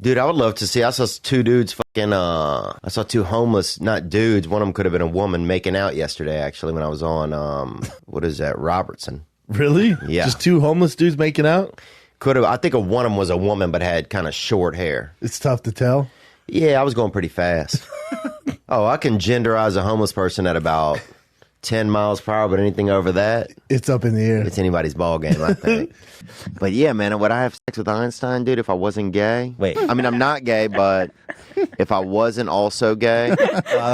Dude, I would love to see. I saw two dudes fucking, I saw two homeless, not dudes. One of them could have been a woman making out yesterday, actually, when I was on, what is that, Robertson. Really? Yeah. Just two homeless dudes making out? Could have. I think one of them was a woman, but had kind of short hair. It's tough to tell. Yeah, I was going pretty fast. Oh, I can genderize a homeless person at about 10 miles per hour, but anything over that, it's up in the air. It's anybody's ball game, I think. But yeah, man, would I have sex with Einstein, dude, if I wasn't gay? Wait, I mean, I'm not gay, but if I wasn't also gay,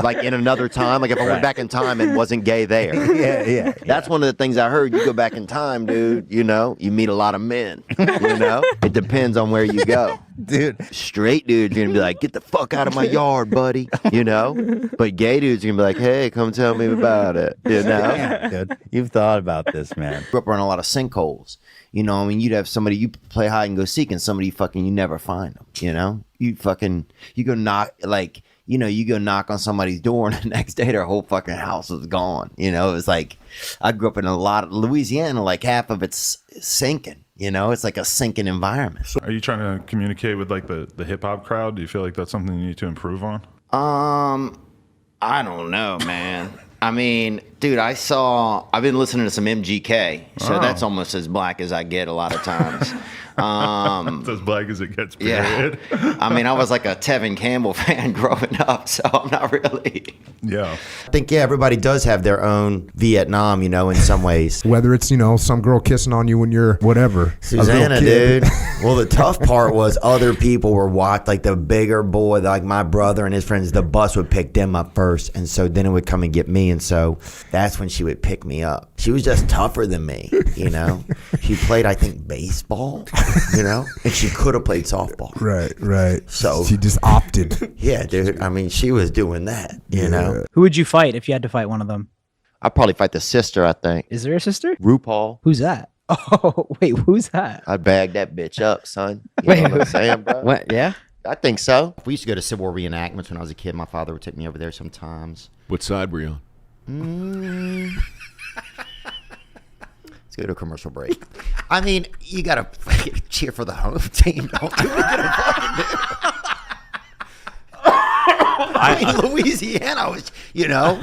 like in another time, like if I went back in time and wasn't gay there. Yeah. That's one of the things I heard. You go back in time, dude, you know, you meet a lot of men, you know? It depends on where you go. Dude. Straight dudes are gonna be like, get the fuck out of my yard, buddy, you know? But gay dudes are gonna be like, hey, come tell me about it, you know? Yeah, dude. You've thought about this, man. Grew up around a lot of sinkholes. You know, I mean, you'd have somebody, you play hide and go seek, and somebody fucking, you never find them, you know? You go knock, like, you know, you go knock on somebody's door, and the next day their whole fucking house was gone. You know, it was like, I grew up in a lot of Louisiana, like half of it's sinking. You know, it's like a sinking environment. So are you trying to communicate with like the hip hop crowd? Do you feel like that's something you need to improve on? I don't know, man. I mean, dude, I've been listening to some MGK, so that's almost as black as I get a lot of times. It's as black as it gets, period. Yeah. I mean, I was like a Tevin Campbell fan growing up, so I'm not really. Yeah. I think, yeah, everybody does have their own Vietnam, you know, in some ways. Whether it's, you know, some girl kissing on you when you're whatever. Susanna, dude. Well, the tough part was other people were watching, like the bigger boy, like my brother and his friends, the bus would pick them up first. And so then it would come and get me. And so that's when she would pick me up. She was just tougher than me, you know. She played, I think, baseball, you know, and she could have played softball. Right. So she just opted. Yeah, dude. I mean, she was doing that, you know. Who would you fight if you had to fight one of them? I'd probably fight the sister, I think. Is there a sister? RuPaul. Who's that? Oh, wait, who's that? I'd bag that bitch up, son. You know what I'm saying, bro? What? Yeah? I think so. We used to go to Civil War reenactments when I was a kid. My father would take me over there sometimes. What side were you on? Let's go to a commercial break. I mean, you got to cheer for the home team, don't you? I mean, Louisiana was, you know.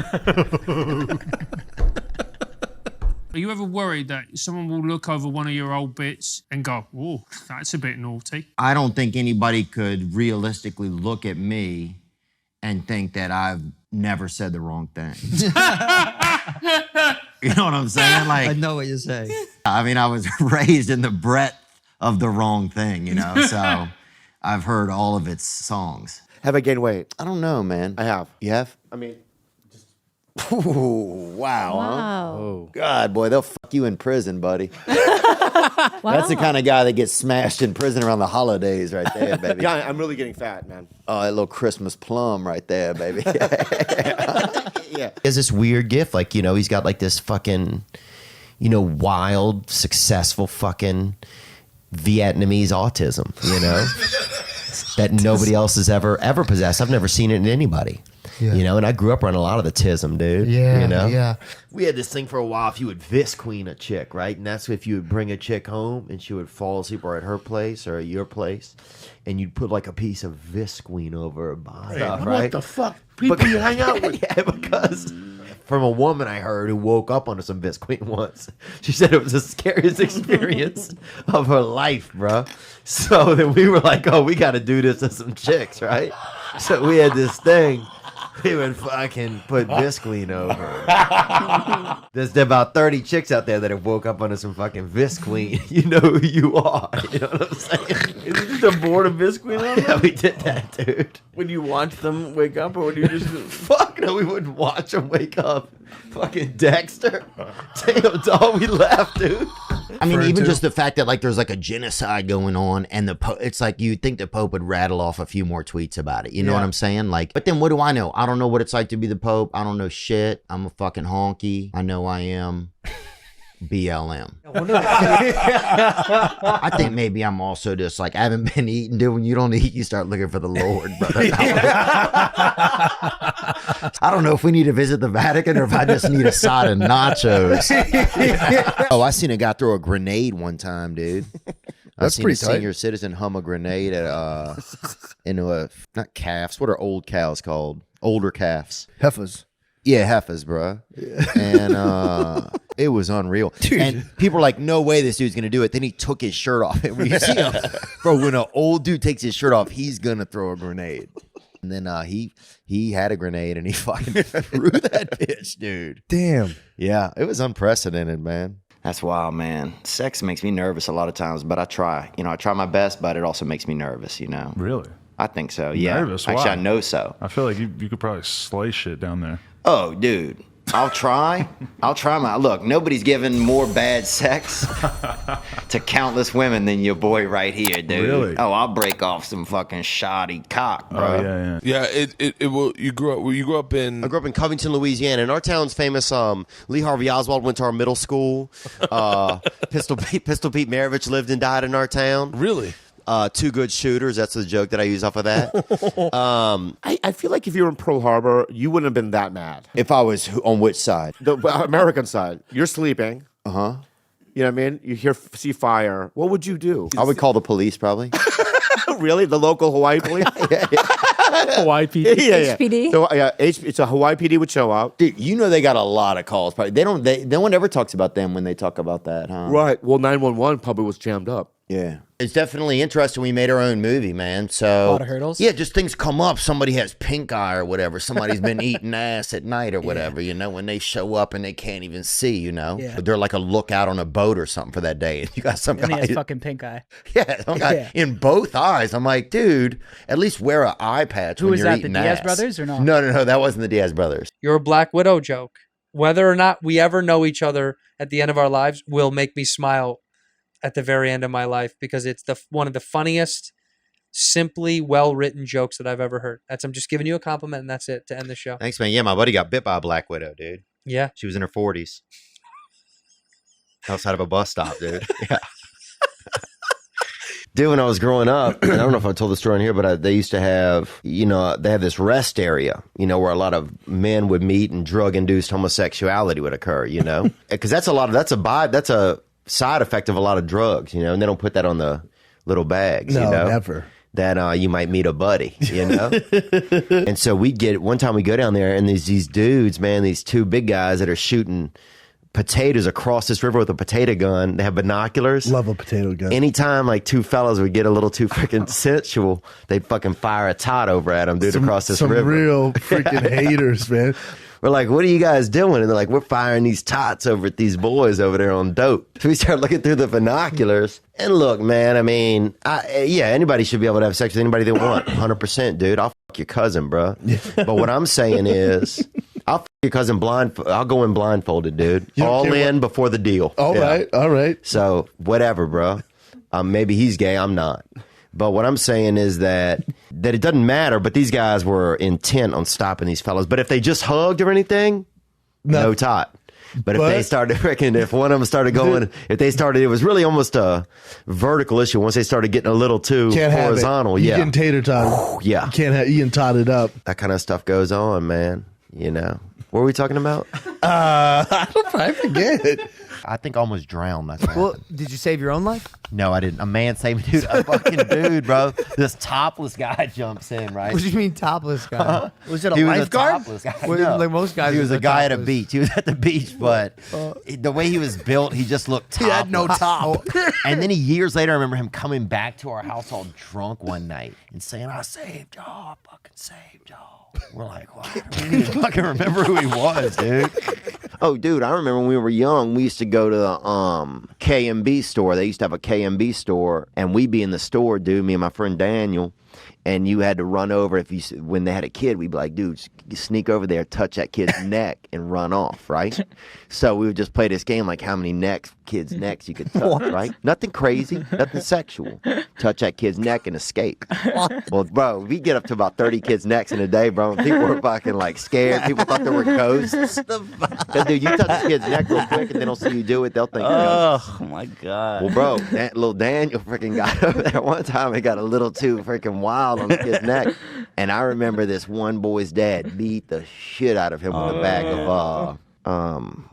Are you ever worried that someone will look over one of your old bits and go, oh, that's a bit naughty? I don't think anybody could realistically look at me and think that I've never said the wrong thing. You know what I'm saying? Like, I know what you're saying. I mean, I was raised in the breadth of the wrong thing, you know, so I've heard all of its songs. Have I gained weight? I don't know, man. I have. You have? I mean, Ooh, wow. Wow. Huh? Oh. God, boy, they'll fuck you in prison, buddy. That's the kind of guy that gets smashed in prison around the holidays right there, baby. yeah, I'm really getting fat, man. Oh, that little Christmas plum right there, baby. Yeah. He has this weird gift. Like, you know, he's got like this fucking, you know, wild, successful fucking Vietnamese autism, you know, that nobody else has ever possessed. I've never seen it in anybody. Yeah. You know, and I grew up around a lot of the tism, dude. Yeah, you know? yeah. We had this thing for a while. If you would vis queen a chick, right? And that's if you would bring a chick home and she would fall asleep or at her place or at your place, and you'd put like a piece of visqueen over her body, right? What the fuck? People you hang out with. Yeah, because from a woman I heard who woke up onto some visqueen once, she said it was the scariest experience of her life, bro. So then we were like, oh, we got to do this to some chicks, right? So we had this thing. He would fucking put visqueen over. There's about 30 chicks out there that have woke up under some fucking visqueen. You know who you are. You know what I'm saying? Is it just a board of visqueen on Yeah, we did that, dude. When you watch them wake up, or when you just... Fuck no, we wouldn't watch them wake up. Fucking Dexter. Damn, dog, we laughed, dude. I mean, even just the fact that like there's like a genocide going on, and it's like you'd think the Pope would rattle off a few more tweets about it. You know what I'm saying? Like, but then what do I know? I don't know what it's like to be the Pope. I don't know shit. I'm a fucking honky. I know I am BLM. I think maybe I'm also just like, I haven't been eating, dude. When you don't eat, you start looking for the Lord, brother. I don't know if we need to visit the Vatican or if I just need a side of nachos. Oh, I seen a guy throw a grenade one time, dude. I've seen a senior citizen hum a grenade at into a not calves. What are old cows called? Older calves. Heifers. Yeah, heifers, bro. And it was unreal. Dude. And people were like, no way this dude's going to do it. Then he took his shirt off. And when you see him, bro, when an old dude takes his shirt off, he's going to throw a grenade. And then he had a grenade and he fucking threw that bitch, dude. Damn. Yeah, it was unprecedented, man. That's wild, man. Sex makes me nervous a lot of times, but I try. I try my best, but it also makes me nervous, Really? I think so, yeah. Nervous? Actually, Why? I know so. I feel like you could probably slay shit down there. Oh, dude. I'll try. Look, nobody's given more bad sex to countless women than your boy right here, dude. Really? Oh, I'll break off some fucking shoddy cock, bro. Oh, yeah. Yeah, it will. You grew up in. I grew up in Covington, Louisiana, and our town's famous. Lee Harvey Oswald went to our middle school. Pistol Pete Maravich lived and died in our town. Really? Two good shooters. That's the joke that I use off of that. I feel like if you were in Pearl Harbor, you wouldn't have been that mad. If I was on which side? The American side. You're sleeping. Uh-huh. You know what I mean? You see fire. What would you do? I would call the police probably. Really? The local Hawaii police? Hawaii PD. Yeah. HPD? So, it's a Hawaii PD would show up. Dude, they got a lot of calls. Probably no one ever talks about them when they talk about that, huh? Right. Well, 911 probably was jammed up. Yeah. It's definitely interesting. We made our own movie, man. So A lot of hurdles? Yeah, just things come up. Somebody has pink eye or whatever. Somebody's been eating ass at night or whatever, when they show up and they can't even see, Yeah. But they're like a lookout on a boat or something for that day. And you got some And he guy. has fucking pink eye. Yeah, some guy in both eyes. I'm like, dude, at least wear an eye patch Who when is you're that, eating the Diaz ass. brothers or not? No, that wasn't the Diaz brothers. Your Black Widow joke, whether or not we ever know each other at the end of our lives, will make me smile at the very end of my life because it's one of the funniest, simply well-written jokes that I've ever heard. I'm just giving you a compliment, and that's it to end the show. Thanks, man. Yeah, my buddy got bit by a Black Widow, dude. Yeah. She was in her 40s. Outside of a bus stop, dude. Yeah. Dude, when I was growing up, and I don't know if I told the story in here, but they used to have, they have this rest area, where a lot of men would meet and drug-induced homosexuality would occur, because that's a side effect of a lot of drugs, and they don't put that on the little bags, No, never. That you might meet a buddy, And so one time we go down there and there's these dudes, man, these two big guys that are shooting potatoes across this river with a potato gun. They have binoculars. Love a potato gun. Anytime like two fellas would get a little too freaking sensual, they'd fucking fire a tot over at them, dude, across this river. Some real freaking haters, man. We're like, what are you guys doing? And they're like, we're firing these tots over at these boys over there on dope. So we start looking through the binoculars. And look, man, I mean, anybody should be able to have sex with anybody they want. 100%, dude. I'll fuck your cousin, bro. But what I'm saying is, I'll fuck your cousin I'll go in blindfolded, dude. All in before the deal. All right. So whatever, bro. Maybe he's gay. I'm not. But what I'm saying is that it doesn't matter, but these guys were intent on stopping these fellas. But if they just hugged or anything, no tot. But if they started, if one of them started going, it was really almost a vertical issue once they started getting a little too horizontal. You getting tater tot. Yeah. You can't have Ian totted up. That kind of stuff goes on, man. What were we talking about? I forget. I think I almost drowned. That's Well, did you save your own life? No, I didn't. A man saved me, dude. A fucking dude, bro. This topless guy jumps in, right? What do you mean topless guy? Was it a He lifeguard? Was a topless guy. Well, No. like most guys. He was are a guy at a topless. beach. He was at the beach, but the way he was built, he just looked topless. He had no top. And then years later, I remember him coming back to our house all drunk one night and saying, I saved y'all. I fucking saved y'all. We're like, what? We didn't even fucking remember who he was, dude. Oh, dude, I remember when we were young, we used to go to the K&B store. They used to have a K&B store, and we'd be in the store, dude, me and my friend Daniel, and you had to run over. When they had a kid, we'd be like, dude, sneak over there, touch that kid's neck, and run off, right? So we would just play this game like how many kids' necks you could touch, right? Nothing crazy, nothing sexual. Touch that kid's neck and escape. Well, bro, we get up to about 30 kids' necks in a day, bro. And people were fucking like scared. People thought there were ghosts. Because, dude, you touch this kid's neck real quick and they don't see you do it, they'll think you're Oh, my God. well, bro, that little Daniel freaking got over there one time and got a little too freaking wild on the kid's neck. And I remember this one boy's dad beat the shit out of him with a bag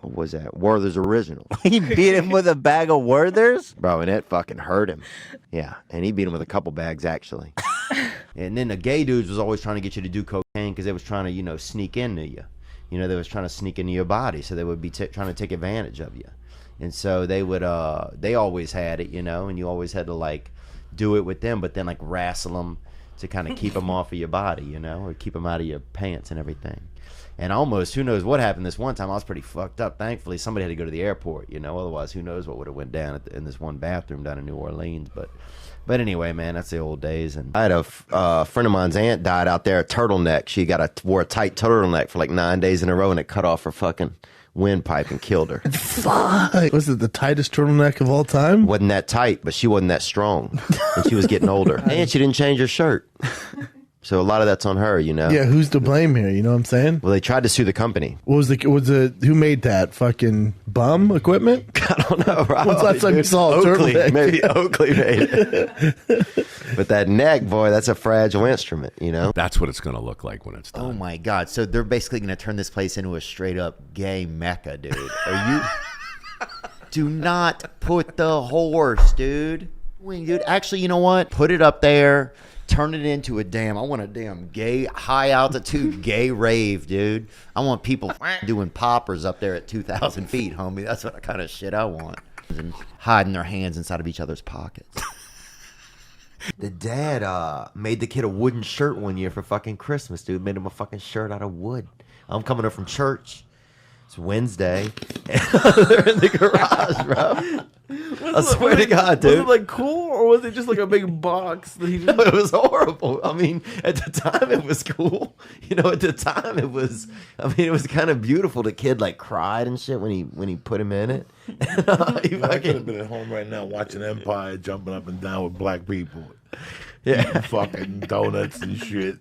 what was that? Werther's Original. He beat him with a bag of Werther's? Bro, and it fucking hurt him. Yeah, and he beat him with a couple bags, actually. And then the gay dudes was always trying to get you to do cocaine because they was trying to, you know, sneak into you. You know, they was trying to sneak into your body, so they would be trying to take advantage of you. And so they would, they always had it, you know, and you always had to, like, do it with them, but then, like, wrestle them to kind of keep them off of your body, you know, or keep them out of your pants and everything. And almost, who knows what happened this one time, I was pretty fucked up. Thankfully, somebody had to go to the airport, you know, otherwise, who knows what would have went down in this one bathroom down in New Orleans, But anyway, man, that's the old days. And I had a friend of mine's aunt died out there, a turtleneck. She wore a tight turtleneck for like 9 days in a row, and it cut off her fucking windpipe and killed her. Fuck. Was it the tightest turtleneck of all time? Wasn't that tight, but she wasn't that strong. And she was getting older. And she didn't change her shirt. So a lot of that's on her, you know? Yeah, who's to blame here? You know what I'm saying? Well, they tried to sue the company. What was who made that? Fucking bum equipment? I don't know. When's the last time you saw a Oakley. turtleneck? Maybe Oakley made it. But that neck, boy, that's a fragile instrument, you know? That's what it's going to look like when it's done. Oh, my God. So they're basically going to turn this place into a straight-up gay mecca, dude. Are you... Do not put the horse, dude. Dude, actually, you know what? Put it up there. Turn it into a I want a damn gay, high-altitude gay rave, dude. I want people doing poppers up there at 2,000 feet, homie. That's what kind of shit I want. And hiding their hands inside of each other's pockets. The dad made the kid a wooden shirt one year for fucking Christmas, dude. Made him a fucking shirt out of wood. I'm coming up from church. It's Wednesday. They're in the garage, bro. I swear to God, dude. Was it like cool, or was it just like a big box that he just... No, it was horrible. I mean, at the time it was cool. You know, at the time it was. I mean, it was kind of beautiful. The kid like cried and shit when he put him in it. I could have been at home right now watching Empire, jumping up and down with black people. Yeah, fucking donuts and shit.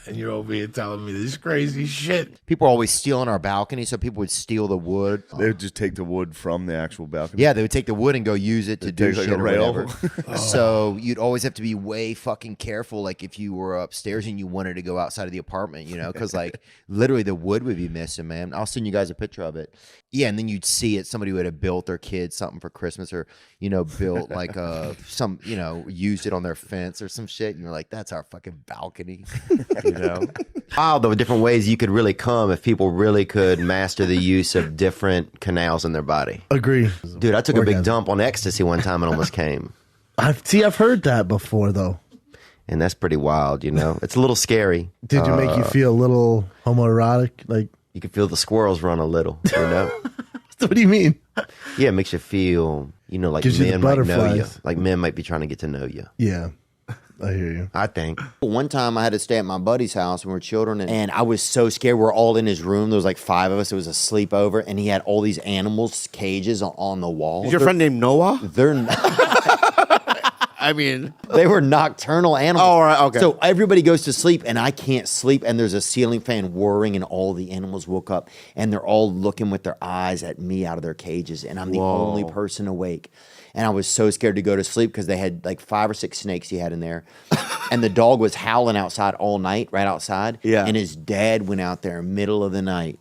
And you're over here telling me this crazy shit. People are always stealing our balcony, so people would steal the wood. They would just take the wood from the actual balcony. Yeah, they would take the wood and go use it to do take, shit like, a or rail. whatever. So you'd always have to be way fucking careful, like if you were upstairs and you wanted to go outside of the apartment, you know, because like literally the wood would be missing, man. I'll send you guys a picture of it. Yeah, and then you'd see it. Somebody would have built their kid something for Christmas, or you know, built like some, you know, used it on their fence or some shit. And you're like, that's our fucking balcony, you know. Wow, the different ways you could really come if people really could master the use of different canals in their body. Agree. Dude, I took a big dump on ecstasy one time and almost came. I've heard that before, though. And that's pretty wild, you know? It's a little scary. Did it make you feel a little homoerotic? Like you can feel the squirrels run a little, you know? What do you mean? Yeah, it makes you feel, you know, like Gives you the men might know you. butterflies. Like men might be trying to get to know you. Yeah. I hear you. I think. One time I had to stay at my buddy's house when we were children, and I was so scared. We're all in his room. There was like 5 of us. It was a sleepover, and he had all these animals' cages on the wall. Is your friend named Noah? They're I mean, they were nocturnal animals. Oh, all right, okay. So everybody goes to sleep, and I can't sleep, and there's a ceiling fan whirring, and all the animals woke up, and they're all looking with their eyes at me out of their cages, and I'm the only person awake. And I was so scared to go to sleep because they had like 5 or 6 snakes he had in there. And the dog was howling outside all night, right outside. Yeah. And his dad went out there middle of the night,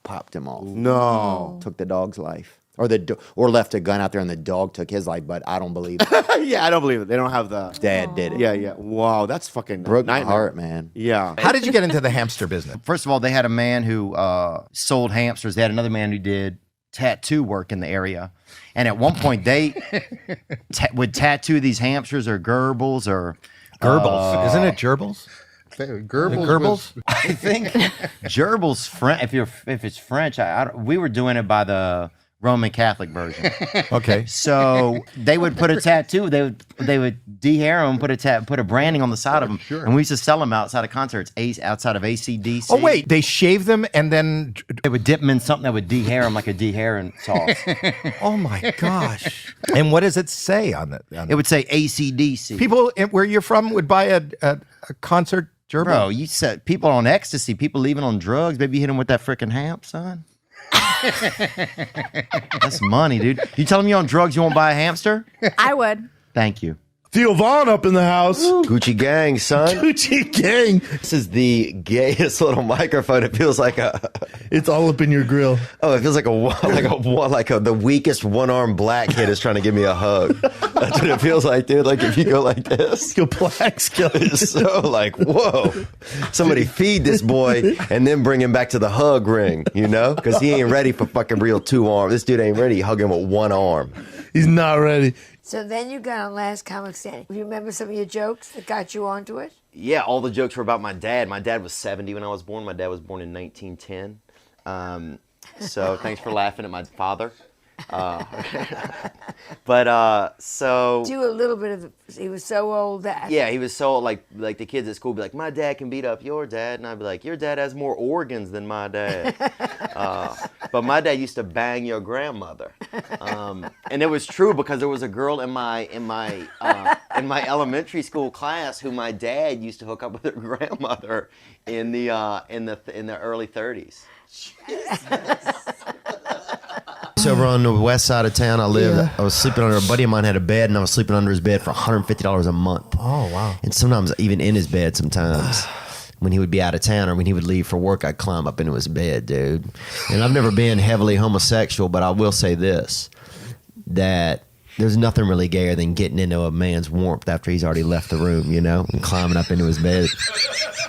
popped him off. No. Took the dog's life. Or left a gun out there and the dog took his life, but I don't believe it. Yeah, I don't believe it. They don't have the... Dad did it. Yeah, yeah. Wow, that's fucking Broke my nightmare. heart, man. Yeah. How did you get into the hamster business? First of all, they had a man who sold hamsters. They had another man who did tattoo work in the area. And at one point, they would tattoo these hamsters or gerbils or... Gerbils. Isn't it gerbils? Gerbils? I think gerbils, if it's French, we were doing it by the Roman Catholic version. Okay. So they would put a tattoo. They would de-hair them, put a branding on the side of them, and we used to sell them outside of concerts, outside of ACDC. Oh wait, they shave them and then they would dip them in something that would de-hair them like a de-hairing sauce. Oh my gosh! And what does it say on it? It would say ACDC. People where you're from would buy a concert gerbil. Bro, you said people on ecstasy, people leaving on drugs. Maybe you hit them with that freaking hamp, son. That's money, dude. You telling me you're on drugs, you won't buy a hamster? I would. Thank you. Theo Vaughn up in the house. Gucci gang, son. Gucci gang. This is the gayest little microphone. It feels like It's all up in your grill. Oh, it feels like the weakest one-armed black kid is trying to give me a hug. That's what it feels like, dude. Like if you go like this, go black skeleton. It's so like, whoa. Somebody feed this boy and then bring him back to the hug ring, you know? Because he ain't ready for fucking real 2 arms. This dude ain't ready. Hug him with 1 arm. He's not ready. So then you got on Last Comic Standing. You remember some of your jokes that got you onto it? Yeah, all the jokes were about my dad. My dad was 70 when I was born. My dad was born in 1910. So thanks for laughing at my father. So do a little bit of. He was so old that. Yeah, he was so like the kids at school would be like, my dad can beat up your dad, and I'd be like, your dad has more organs than my dad. But my dad used to bang your grandmother, and it was true because there was a girl in my elementary school class who my dad used to hook up with her grandmother in the early 30s. Over on the west side of town I lived. Yeah. I was sleeping under, a buddy of mine had a bed, and I was sleeping under his bed for $150 a month. Oh, wow. And sometimes even in his bed sometimes. When he would be out of town or when he would leave for work, I'd climb up into his bed, dude. And I've never been heavily homosexual, but I will say this, that there's nothing really gayer than getting into a man's warmth after he's already left the room, you know, and climbing up into his bed.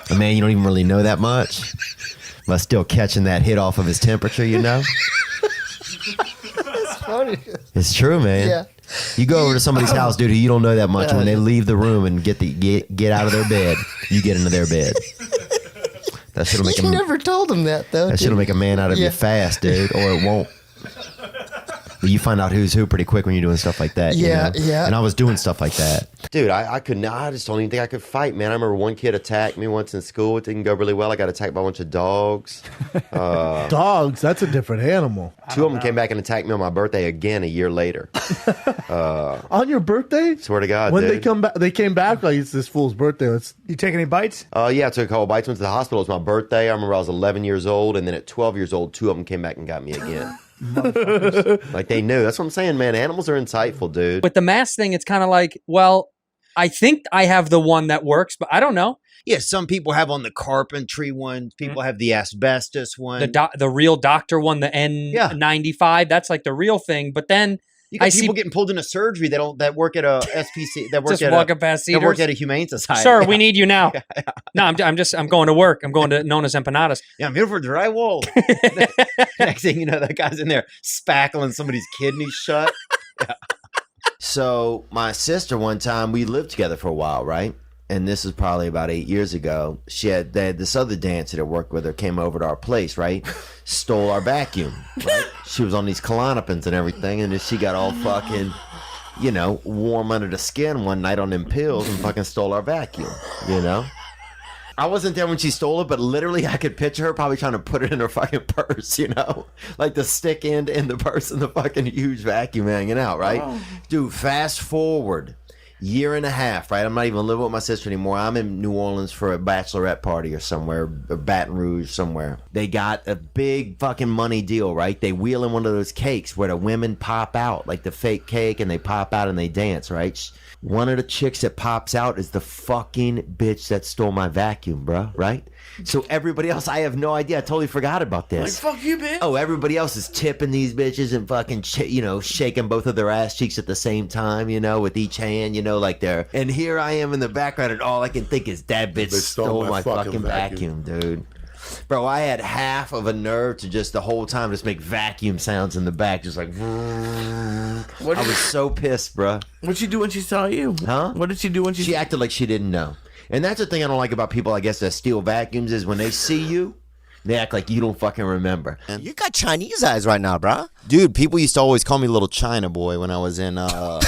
A man you don't even really know that much, but still catching that hit off of his temperature, you know? That's funny. It's true, man. Yeah. You go over to somebody's house, dude, who you don't know that much. When they leave the room and get out of their bed, you get into their bed. That shit'll make You never told him that, though. That shit'll make a man out of you fast, dude, or it won't. But you find out who's who pretty quick when you're doing stuff like that. Yeah, you know? yeah. And I was doing stuff like that. Dude, I couldn't, I just don't even think I could fight, man. I remember one kid attacked me once in school. It didn't go really well. I got attacked by a bunch of dogs. Dogs? That's a different animal. 2 of them came back and attacked me on my birthday again a year later. On your birthday? Swear to God, when dude. they come back, they came back like it's this fool's birthday. You take any bites? Yeah, I took a couple bites. Went to the hospital. It was my birthday. I remember I was 11 years old, and then at 12 years old, 2 of them came back and got me again. Like they knew. That's what I'm saying, man. Animals are insightful, dude. With the mask thing, it's kind of like, well, I think I have the one that works, but I don't know. Yeah, some people have on the carpentry one. People have the asbestos one. The real doctor one, the N95. That's like the real thing. But then you got people getting pulled into surgery that work at a SPC. That work just at walking past that Cedars. work at a humane society. Sir, we need you now. No, I'm going to work. I'm going to Nona's Empanadas. Yeah, I'm here for drywall. Next thing you know, that guy's in there spackling somebody's kidneys shut. Yeah. So my sister, one time, we lived together for a while, right? And this is probably about 8 years ago. They had this other dancer that worked with her, came over to our place, right? Stole our vacuum, right? She was on these Klonopins and everything, and then she got all fucking, you know, warm under the skin one night on them pills and fucking stole our vacuum, you know? I wasn't there when she stole it, but literally I could picture her probably trying to put it in her fucking purse, you know? Like the stick end in the purse and the fucking huge vacuum hanging out, right? Oh. Dude, fast forward. 1.5 years, right? I'm not even living with my sister anymore. I'm in New Orleans for a bachelorette party or somewhere, or Baton Rouge somewhere. They got a big fucking money deal, right? They wheel in one of those cakes where the women pop out, like the fake cake, and they pop out and they dance, right? One of the chicks that pops out is the fucking bitch that stole my vacuum, bro, right? So everybody else, I have no idea. I totally forgot about this. Like, fuck you, bitch. Oh, everybody else is tipping these bitches and fucking, shaking both of their ass cheeks at the same time, you know, with each hand, you know, like they're... And here I am in the background, and all I can think is that bitch stole my fucking vacuum, dude. Bro, I had half of a nerve to just the whole time just make vacuum sounds in the back, just like... I was so pissed, bro. What'd she do when she saw you? Huh? What did she do when She acted like she didn't know. And that's the thing I don't like about people, I guess, that steal vacuums is when they see you, they act like you don't fucking remember. You got Chinese eyes right now, bro. Dude, people used to always call me Little China Boy when I was in, like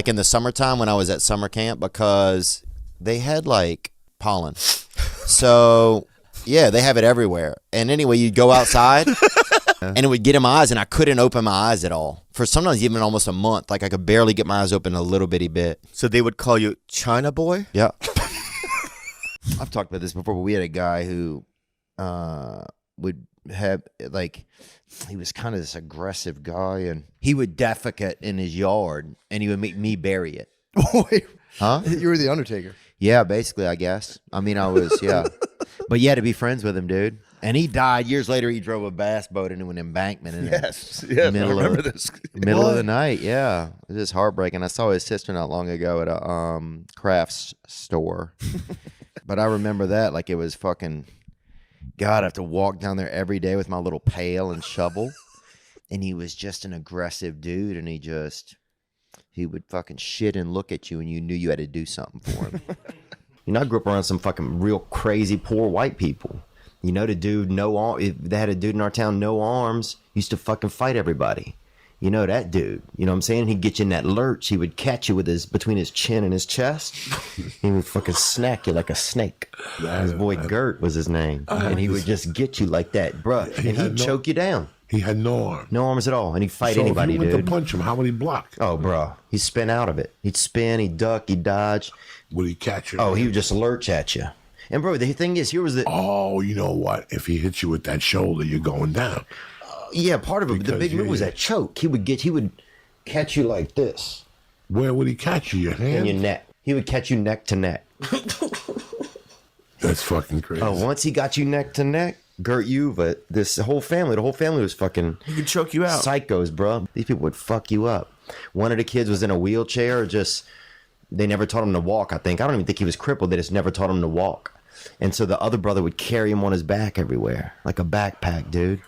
in the summertime when I was at summer camp because they had like pollen. So, yeah, they have it everywhere. And anyway, you'd go outside and it would get in my eyes and I couldn't open my eyes at all. For sometimes even almost a month. Like I could barely get my eyes open a little bitty bit. So they would call you China Boy? Yeah. I've talked about this before, but we had a guy who would have like he was kind of this aggressive guy, and he would defecate in his yard, and he would make me bury it. Wait, huh? You were the Undertaker. Yeah, basically, I guess. I mean, I was, yeah. But yeah, to be friends with him, dude. And he died years later. He drove a bass boat into an embankment in Yes, the middle, I remember of, this. middle of the night. Yeah, it was just heartbreaking. I saw his sister not long ago at a crafts store. But I remember that like it was fucking, God, I have to walk down there every day with my little pail and shovel. And he was just an aggressive dude, and he would fucking shit and look at you, and you knew you had to do something for him. You know, I grew up around some fucking real crazy poor white people. You know, the dude, if they had a dude in our town, no arms, used to fucking fight everybody. You know that dude. You know what I'm saying? He'd get you in that lurch. He would catch you with between his chin and his chest. He would fucking snack you like a snake. His boy Gert was his name. And he would just get you like that, bruh. And he'd choke you down. He had no arms. No arms at all. And he'd fight So anybody, if you went dude. to punch him, how would he block? Oh, bro. He'd spin out of it. He'd spin, he'd duck, he'd dodge. Would he catch you? Oh, he would just lurch at you. And, bro, the thing is, here was the... Oh, you know what? If he hits you with that shoulder, you're going down. Yeah, part of it. The big move was that choke. He would catch you like this. Where would he catch you? Your hand? In your neck. He would catch you neck to neck. That's fucking crazy. Oh, once he got you neck to neck, Gert Yuva, the whole family was fucking... He could choke you out. Psychos, bro. These people would fuck you up. One of the kids was in a wheelchair, they never taught him to walk, I think. I don't even think he was crippled. They just never taught him to walk. And so the other brother would carry him on his back everywhere, like a backpack, dude.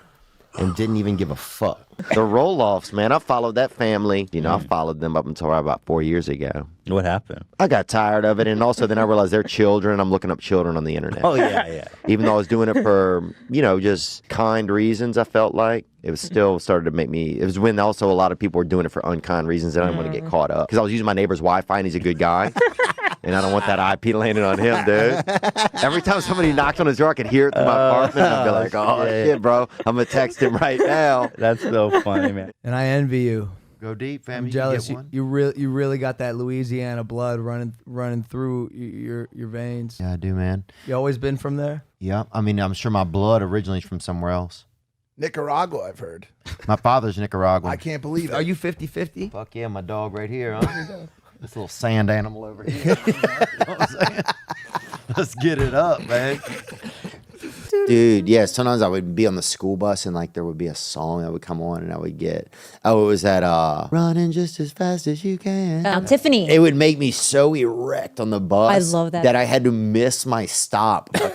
And didn't even give a fuck. The roll-offs, man. I followed that family. You know, I followed them up until about 4 years ago. What happened? I got tired of it, and also then I realized they're children. I'm looking up children on the internet. Oh, yeah. Even though I was doing it for, just kind reasons, I felt like. It was still started to make me... It was when also a lot of people were doing it for unkind reasons, and I didn't want to get caught up. Because I was using my neighbor's Wi-Fi, and he's a good guy. And I don't want that IP landing on him, dude. Every time somebody knocked on his door, I could hear it through my apartment. I'd be like, oh, shit, bro. I'm going to text him right now. That's so funny, man. And I envy you. Go deep, fam. I'm jealous. You really got that Louisiana blood running through your veins. Yeah, I do, man. You always been from there? Yeah. I mean, I'm sure my blood originally is from somewhere else. Nicaragua, I've heard. My father's Nicaraguan. I can't believe it. Are you 50-50? Fuck yeah, my dog right here, huh? This little sand animal over here. You know what I'm saying? Let's get it up, man. Dude, yeah, sometimes I would be on the school bus and like there would be a song that would come on and I would get, it was that running just as fast as you can. Tiffany. It would make me so erect on the bus. I love that. That I had to miss my stop because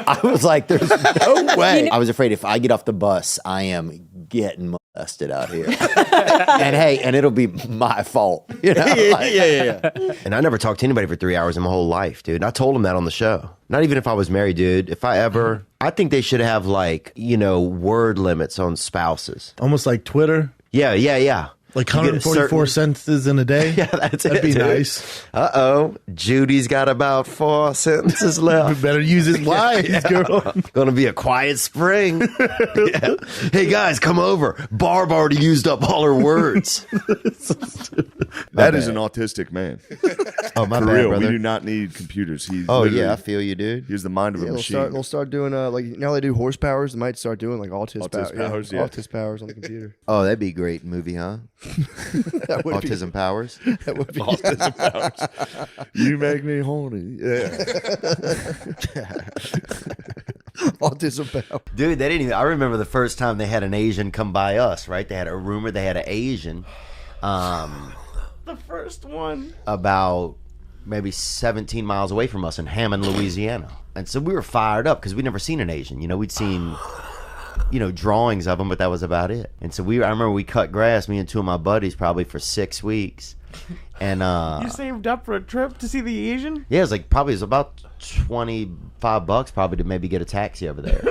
I was like, there's no way. I was afraid if I get off the bus, I am getting molested out here. And hey, and it'll be my fault. You know? Yeah. And I never talked to anybody for 3 hours in my whole life, dude. And I told him that on the show. Not even if I was married, dude. If I ever, I think they should have like, word limits on spouses. Almost like Twitter. Yeah. Like 144 sentences in a day? Yeah, that's That'd it. be dude. nice. Uh-oh. Judy's got about 4 sentences left. Better use his lines, girl. Gonna be a quiet spring. Yeah. Hey, guys, come over. Barb already used up all her words. That is an autistic man. Oh, my For bad, real, brother. we do not need computers. He's Oh, literally- yeah, I feel you, dude. He has the mind of a machine. They'll start doing like now they do horse powers. They might start doing like Autism powers. powers, yeah. Autism powers on the computer. Oh, that'd be a great movie, huh? That would Autism Powers. That would be Autism powers. You make me horny. Yeah. Autism power. Dude, they didn't even, I remember the first time they had an Asian come by us, right? They had a rumor they had an Asian. The first one. About maybe 17 miles away from us in Hammond, Louisiana. And so we were fired up because we'd never seen an Asian. We'd seen, drawings of them, but that was about it. And so I remember we cut grass, me and two of my buddies, probably for 6 weeks. And You saved up for a trip to see the Asian? yeah, it was about $25 probably to maybe get a taxi over there.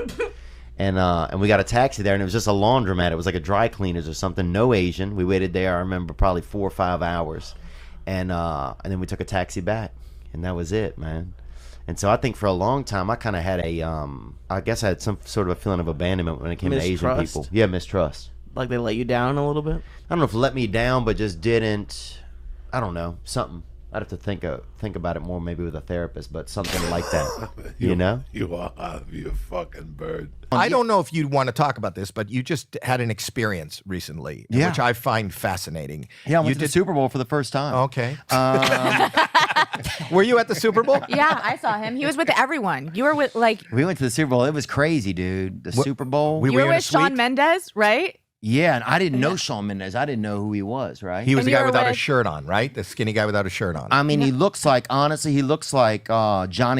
And we got a taxi there, and it was just a laundromat. It was like a dry cleaners or something. No Asian. We waited there, I remember, probably 4 or 5 hours. And then we took a taxi back, and that was it, man. And so I think for a long time I kind of had I guess I had some sort of a feeling of abandonment when it came to Asian Mistrust? people. Yeah, mistrust. Like they let you down a little bit? I don't know if let me down, but just didn't, I don't know, something. I'd have to think about it more, maybe with a therapist, but something like that. You know? You are you fucking bird. I don't know if you'd want to talk about this, but you just had an experience recently, Yeah. which I find fascinating. Yeah, I went you to the Super Bowl for the first time. Okay. Were you at the Super Bowl? Yeah, I saw him. He was with everyone. You were with We went to the Super Bowl. It was crazy, dude. The Super Bowl. you were with Shawn Mendes, right? Yeah, and I didn't know Shawn Mendes. I didn't know who he was, right? He was the guy without a shirt on, right? The skinny guy without a shirt on. I mean, he looks like Johnny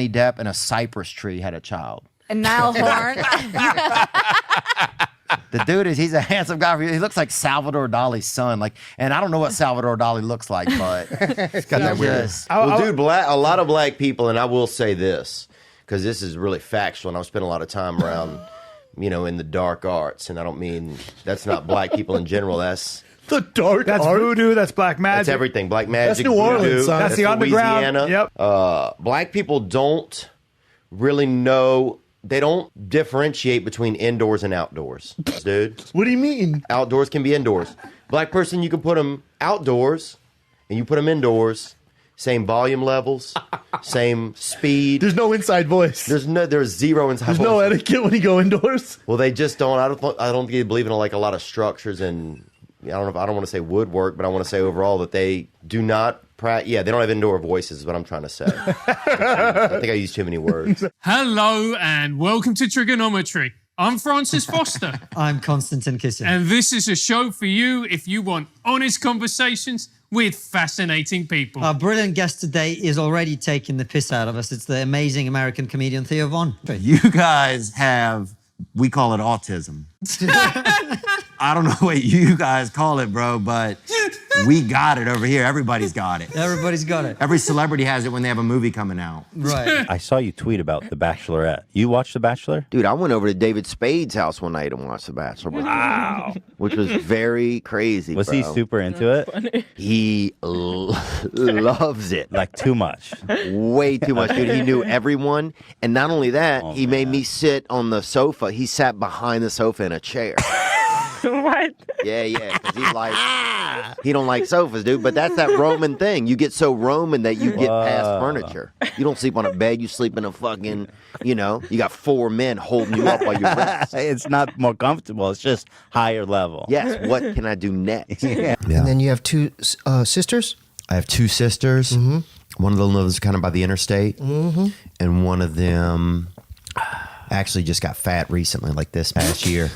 Depp and a cypress tree had a child. And Niall Horn. The dude he's a handsome guy. He looks like Salvador Dali's son. And I don't know what Salvador Dali looks like, but it's got that weird. Well, dude, a lot of black people, and I will say this, because this is really factual, and I've spent a lot of time around, in the dark arts, and I don't mean, that's not black people in general, that's... The dark That's art? voodoo, that's black magic. That's everything. Black magic, That's New Orleans, voodoo, son. That's the underground. Louisiana. Yep. Black people don't really know... They don't differentiate between indoors and outdoors, dude. What do you mean? Outdoors can be indoors. Black person, you can put them outdoors, and you put them indoors. Same volume levels, same speed. There's no inside voice. There's zero inside voice. There's no etiquette when you go indoors. Well, they just don't. I don't think they believe in a lot of structures and I don't want to say woodwork, but I want to say overall that they do not. They don't have indoor voices, is what I'm trying to say. I think I used too many words. Hello and welcome to Trigonometry. I'm Francis Foster. I'm Konstantin Kisin. And this is a show for you if you want honest conversations with fascinating people. Our brilliant guest today is already taking the piss out of us. It's the amazing American comedian Theo Von. You guys have, we call it autism. I don't know what you guys call it, bro, but we got it over here. Everybody's got it. Everybody's got it. Every celebrity has it when they have a movie coming out. Right. I saw you tweet about The Bachelorette. You watched The Bachelor? Dude, I went over to David Spade's house one night and watched The Bachelor. Wow. Which was very crazy, Was he super into it? He loves it. Like too much. Way too much, dude. He knew everyone. And not only that, he made me sit on the sofa. He sat behind the sofa in a chair. What? Yeah, because he's like, he don't like sofas, dude. But that's that Roman thing. You get so Roman that you get past furniture. You don't sleep on a bed. You sleep in a fucking, you got 4 men holding you up while you rest. It's not more comfortable. It's just higher level. Yes, what can I do next? Yeah. And then you have 2 sisters? I have 2 sisters. Mm-hmm. One of them lives kind of by the interstate. Mm-hmm. And one of them actually just got fat recently, like this past year.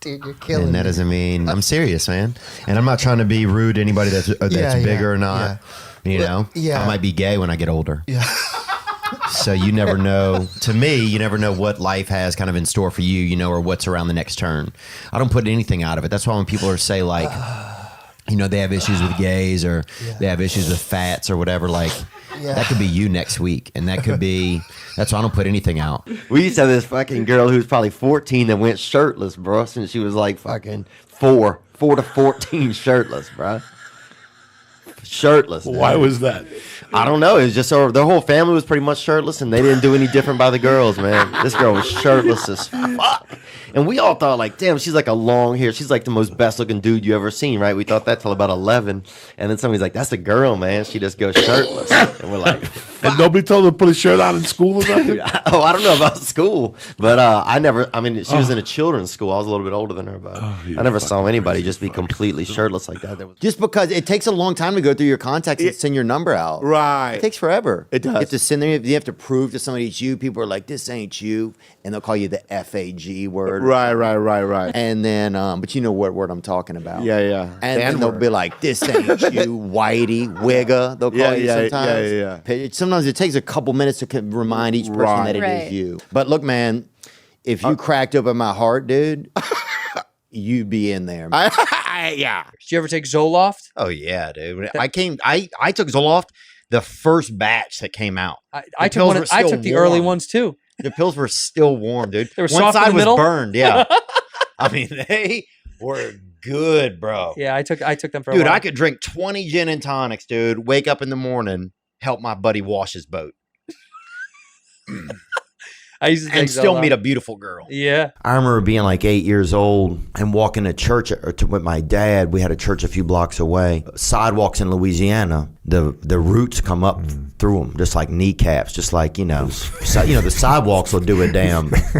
Dude, you're killing And that me. doesn't mean I'm serious, man. And I'm not trying to be rude to anybody that's bigger or not. Yeah. I might be gay when I get older. Yeah. So you never know. To me, you never know what life has kind of in store for you, or what's around the next turn. I don't put anything out of it. That's why when people say like, they have issues with gays or they have issues with fats or whatever, that could be you next week. And that could be, that's why I don't put anything out. We used to have this fucking girl who was probably 14 that went shirtless, bro, since she was like fucking 4 to 14 shirtless, bro. Shirtless. Why was that? I don't know. It was just their whole family was pretty much shirtless, and they didn't do any different by the girls, man. This girl was shirtless as fuck. And we all thought, like, damn, she's like a long hair. She's like the most best looking dude you ever seen, right? We thought that till about 11. And then somebody's like, that's a girl, man. She just goes shirtless. And we're like, and nobody told her to put a shirt on in school or nothing? I don't know about school. But she was in a children's school. I was a little bit older than her, but I never saw anybody just be completely shirtless like that. Just because it takes a long time to go through your contacts and send your number out. Right. It takes forever. It does. You have to send them. You have to prove to somebody it's you. People are like, this ain't you. And they'll call you the FAG word. Right. And then, but you know what word I'm talking about. Yeah. And then they'll be like, this ain't you, whitey, wigga. They'll call you sometimes. Yeah. Sometimes it takes a couple minutes to remind each person that it is you. But look, man, if you cracked open my heart, dude, you'd be in there. Yeah. Did you ever take Zoloft? Oh, yeah, dude. I took Zoloft the first batch that came out. I took the early ones too. The pills were still warm, dude. They were One soft in side the was middle? burned, yeah. I mean, they were good, bro. Yeah, I took them for a Dude, while. I could drink 20 gin and tonics, dude. Wake up in the morning, help my buddy wash his boat. I used to take and still Zoloft. meet a beautiful girl. Yeah. I remember being like 8 years old and walking to church with my dad. We had a church a few blocks away, sidewalks in Louisiana. the roots come up through them, just like kneecaps, just like the sidewalks will do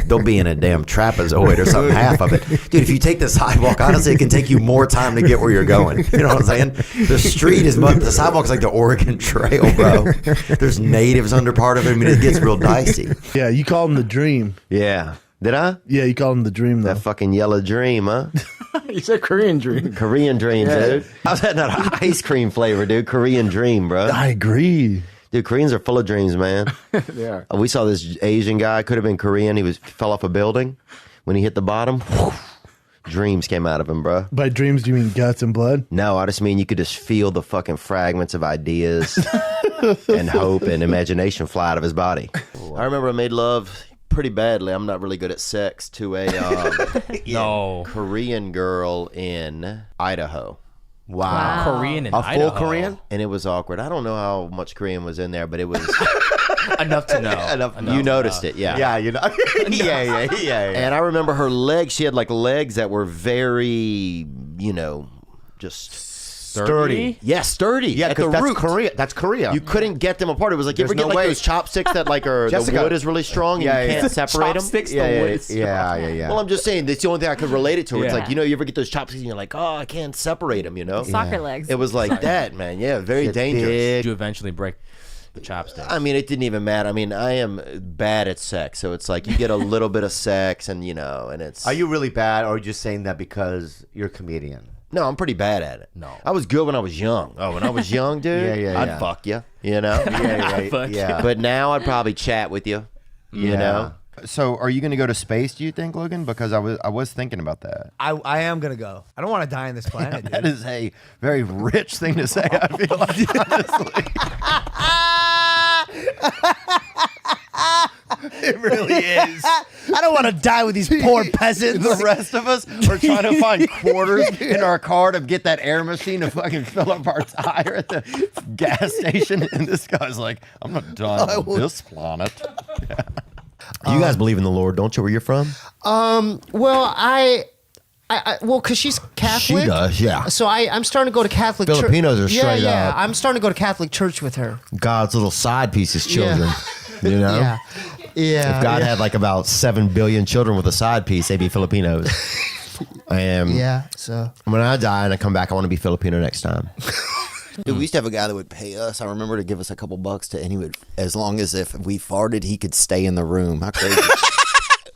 they'll be in a damn trapezoid or something, half of it, dude. If you take the sidewalk, honestly, it can take you more time to get where you're going. You know what I'm saying? The street is the sidewalk's like the Oregon Trail, bro. There's natives under part of it. I mean, it gets real dicey. Yeah, you call him the Dream. Yeah. Did I? Yeah, you call him the Dream, though. That fucking yellow dream, huh? You said Korean Dream. Korean Dream, dude. How's that not ice cream flavor, dude? Korean Dream, bro. I agree. Dude, Koreans are full of dreams, man. Yeah. We saw this Asian guy, could have been Korean. He fell off a building. When he hit the bottom, dreams came out of him, bro. By dreams, do you mean guts and blood? No, I just mean you could just feel the fucking fragments of ideas and hope and imagination fly out of his body. I remember I made love pretty badly. I'm not really good at sex to a Korean girl in Idaho. Wow. Korean in a Idaho. full Korean, and it was awkward. I don't know how much Korean was in there, but it was enough to know. You noticed it, yeah. Yeah, you know. yeah. And I remember her legs. She had like legs that were very, just sturdy. Yeah, sturdy. Yeah, at the because root. That's Korea. You couldn't get them apart. It was like, you There's ever get no way. those chopsticks that like are Jessica. the wood is really strong and you can't separate them? Chopsticks, the wood is strong. Yeah. Well, I'm just saying that's the only thing I could relate it to. It's Yeah. like, you ever get those chopsticks and you're like, oh, I can't separate them, Soccer legs. It was like that, man. Yeah, very dangerous. Did you eventually break the chopsticks? I mean, it didn't even matter. I mean, I am bad at sex, so it's like you get a little bit of sex and and it's... Are you really bad, or are you just saying that because you're a comedian? No, I'm pretty bad at it. No. I was good when I was young. Oh, when I was young, dude, Yeah. I'd fuck you, Yeah. But now I'd probably chat with you, you know? So are you going to go to space, do you think, Logan? Because I was thinking about that. I am gonna go. I don't want to die on this planet. Dude. That is a very rich thing to say, I feel like, honestly. It really is. I don't want to die with these poor peasants. The rest of us are trying to find quarters in our car to get that air machine to fucking fill up our tire at the gas station. And this guy's like, I'm not done on this planet. You guys believe in the Lord, don't you? Where you're from? Well, well, because she's Catholic. She does, yeah. So I'm starting to go to Catholic church. Filipinos are straight yeah. up. I'm starting to go to Catholic church with her. God's little side pieces children. You know? Yeah. If God had like about 7 billion children with a side piece, they'd be Filipinos. So when I die and I come back, I want to be Filipino next time. Dude, we used to have a guy that would pay us. I remember to give us a couple bucks and he would, as long as if we farted, he could stay in the room. How crazy!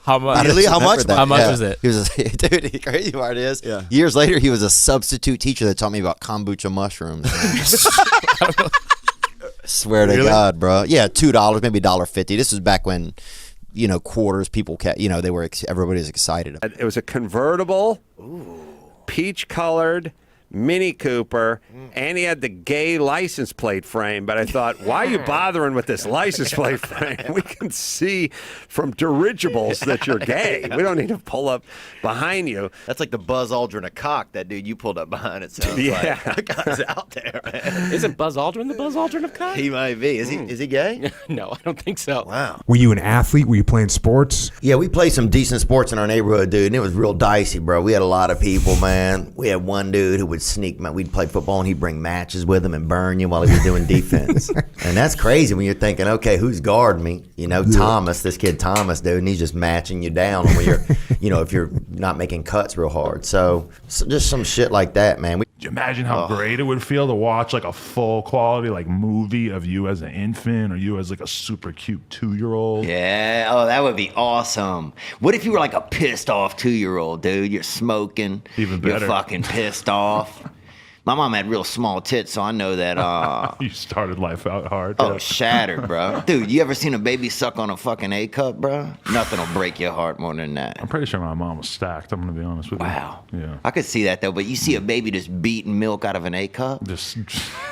How much? Really? How much? How much was it? He was dude. The crazy part is, years later, he was a substitute teacher that taught me about kombucha mushrooms. Swear to God, bro. Yeah, $2, maybe $1.50. This was back when, quarters. People, everybody was excited. It was a convertible, peach-colored Mini Cooper, and he had the gay license plate frame. But I thought, why are you bothering with this license plate frame? We can see from dirigibles that you're gay. We don't need to pull up behind you. That's like the Buzz Aldrin of cock, that dude you pulled up behind. It sounds like that guy's out there, man. Isn't Buzz Aldrin the Buzz Aldrin of cock? He might be. Is he gay? No, I don't think so. Wow. Were you an athlete? Were you playing sports? Yeah, we played some decent sports in our neighborhood, dude, and it was real dicey, bro. We had a lot of people, man. We had one dude who would sneak, man. We'd play football, and he'd bring matches with him and burn you while he was doing defense. And that's crazy when you're thinking, okay, who's guarding me? Thomas, this kid Thomas, dude, and he's just matching you down when you're, if you're not making cuts real hard. So just some shit like that, man. Could you imagine how great it would feel to watch like a full quality movie of you as an infant or you as like a super cute 2-year-old? Yeah, that would be awesome. What if you were like a pissed off 2-year-old, dude? You're smoking. Even better. You're fucking pissed off. My mom had real small tits, so I know that. You started life out hard. Oh, shattered, bro. Dude, you ever seen a baby suck on a fucking A cup, bro? Nothing will break your heart more than that. I'm pretty sure my mom was stacked. I'm gonna be honest with you. Wow. Yeah. I could see that though, but you see a baby just beating milk out of an A cup, just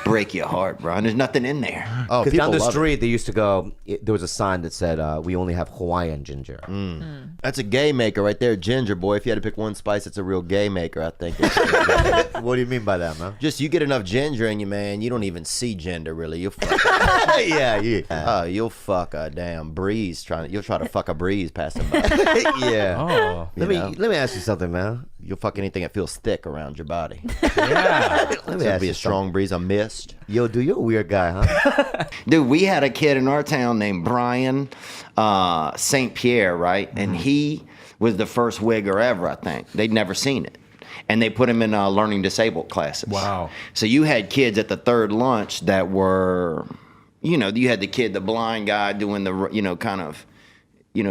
break your heart, bro. And there's nothing in there. Oh, because down the street they used to go. There was a sign that said, "We only have Hawaiian ginger." That's a gay maker right there, ginger boy. If you had to pick one spice, it's a real gay maker, I think. What do you mean by that, man? Just you get enough ginger in you, man. You don't even see gender really. You'll fuck. You'll fuck a damn breeze you'll try to fuck a breeze passing by. Oh. Let me ask you something, man. You'll fuck anything that feels thick around your body. Yeah. Let me ask be a strong breeze, a mist. Yo, dude, you're a weird guy, huh? Dude, we had a kid in our town named Brian St. Pierre, right? And he was the first wigger ever, I think. They'd never seen it. And they put him in learning disabled classes. Wow. So you had kids at the third lunch that were, you had the blind guy doing the,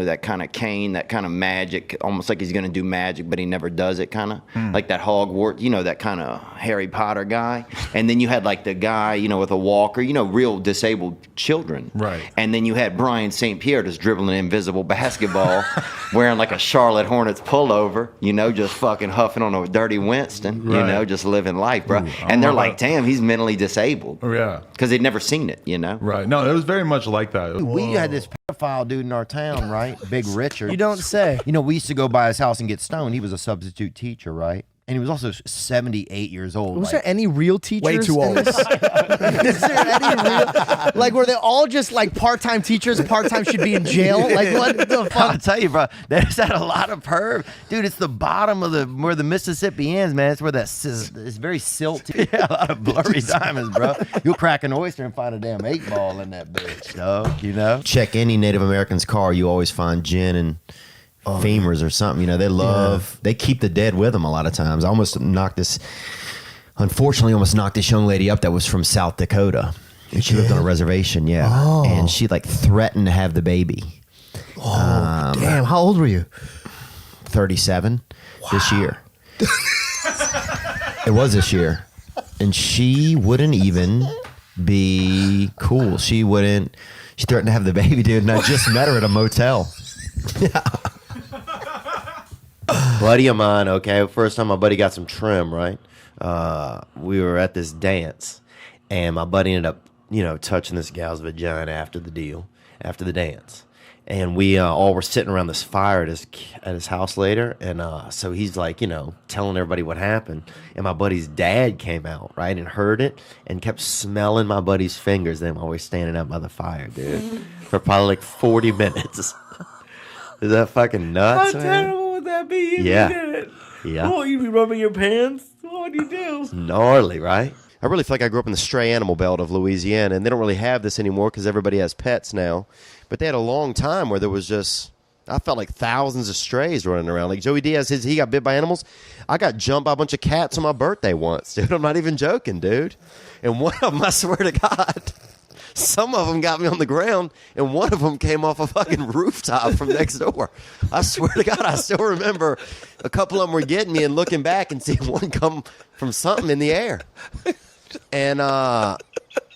that kind of cane, that kind of magic, almost like he's going to do magic, but he never does it, kind of. Like that Hogwarts, that kind of Harry Potter guy. And then you had like the guy, with a walker, real disabled children. Right. And then you had Brian St. Pierre just dribbling an invisible basketball, wearing like a Charlotte Hornets pullover, just fucking huffing on a dirty Winston, just living life, bro. And they're like, damn, he's mentally disabled. Yeah. Because they'd never seen it, Right. No, it was very much like that. We had this pedophile dude in our town, right? Big Richard. You don't say. We used to go by his house and get stoned. He was a substitute teacher, right? And he was also 78 years old. Was there any real teachers? Way too old. Is there any real? Like, were they all just like part-time teachers? Part-time should be in jail? Like, what the fuck? I'll tell you, bro. There's that a lot of perv. Dude, it's the bottom of where the Mississippi ends, man. It's where it's very silty. Yeah, a lot of blurry diamonds, bro. You'll crack an oyster and find a damn 8-ball in that bitch, dog, Check any Native American's car, you always find gin and femurs or something. They keep the dead with them a lot of times. I unfortunately almost knocked this young lady up that was from South Dakota. And she lived on a reservation, and she threatened to have the baby. Damn, how old were you? 37 this year. It was this year. And she wouldn't even be cool. She threatened to have the baby, dude, and I just met her at a motel. Buddy of mine, okay, first time my buddy got some trim, right? We were at this dance, and my buddy ended up, touching this gal's vagina after the dance. And we all were sitting around this fire at his house later, and so he's like, telling everybody what happened. And my buddy's dad came out, right, and heard it, and kept smelling my buddy's fingers. Them always standing up by the fire, dude, for probably like 40 minutes. Is that fucking nuts? How man? terrible would that be? Yeah. You did it. Yeah. Oh, you'd be rubbing your pants. What do you do? Gnarly, right? I really feel like I grew up in the stray animal belt of Louisiana, and they don't really have this anymore because everybody has pets now. But they had a long time where there was just, I felt like thousands of strays running around. Like Joey Diaz, he got bit by animals. I got jumped by a bunch of cats on my birthday once, dude. I'm not even joking, dude. And one of them, I swear to God, some of them got me on the ground, and one of them came off a fucking rooftop from next door. I swear to God, I still remember a couple of them were getting me and looking back and seeing one come from something in the air. And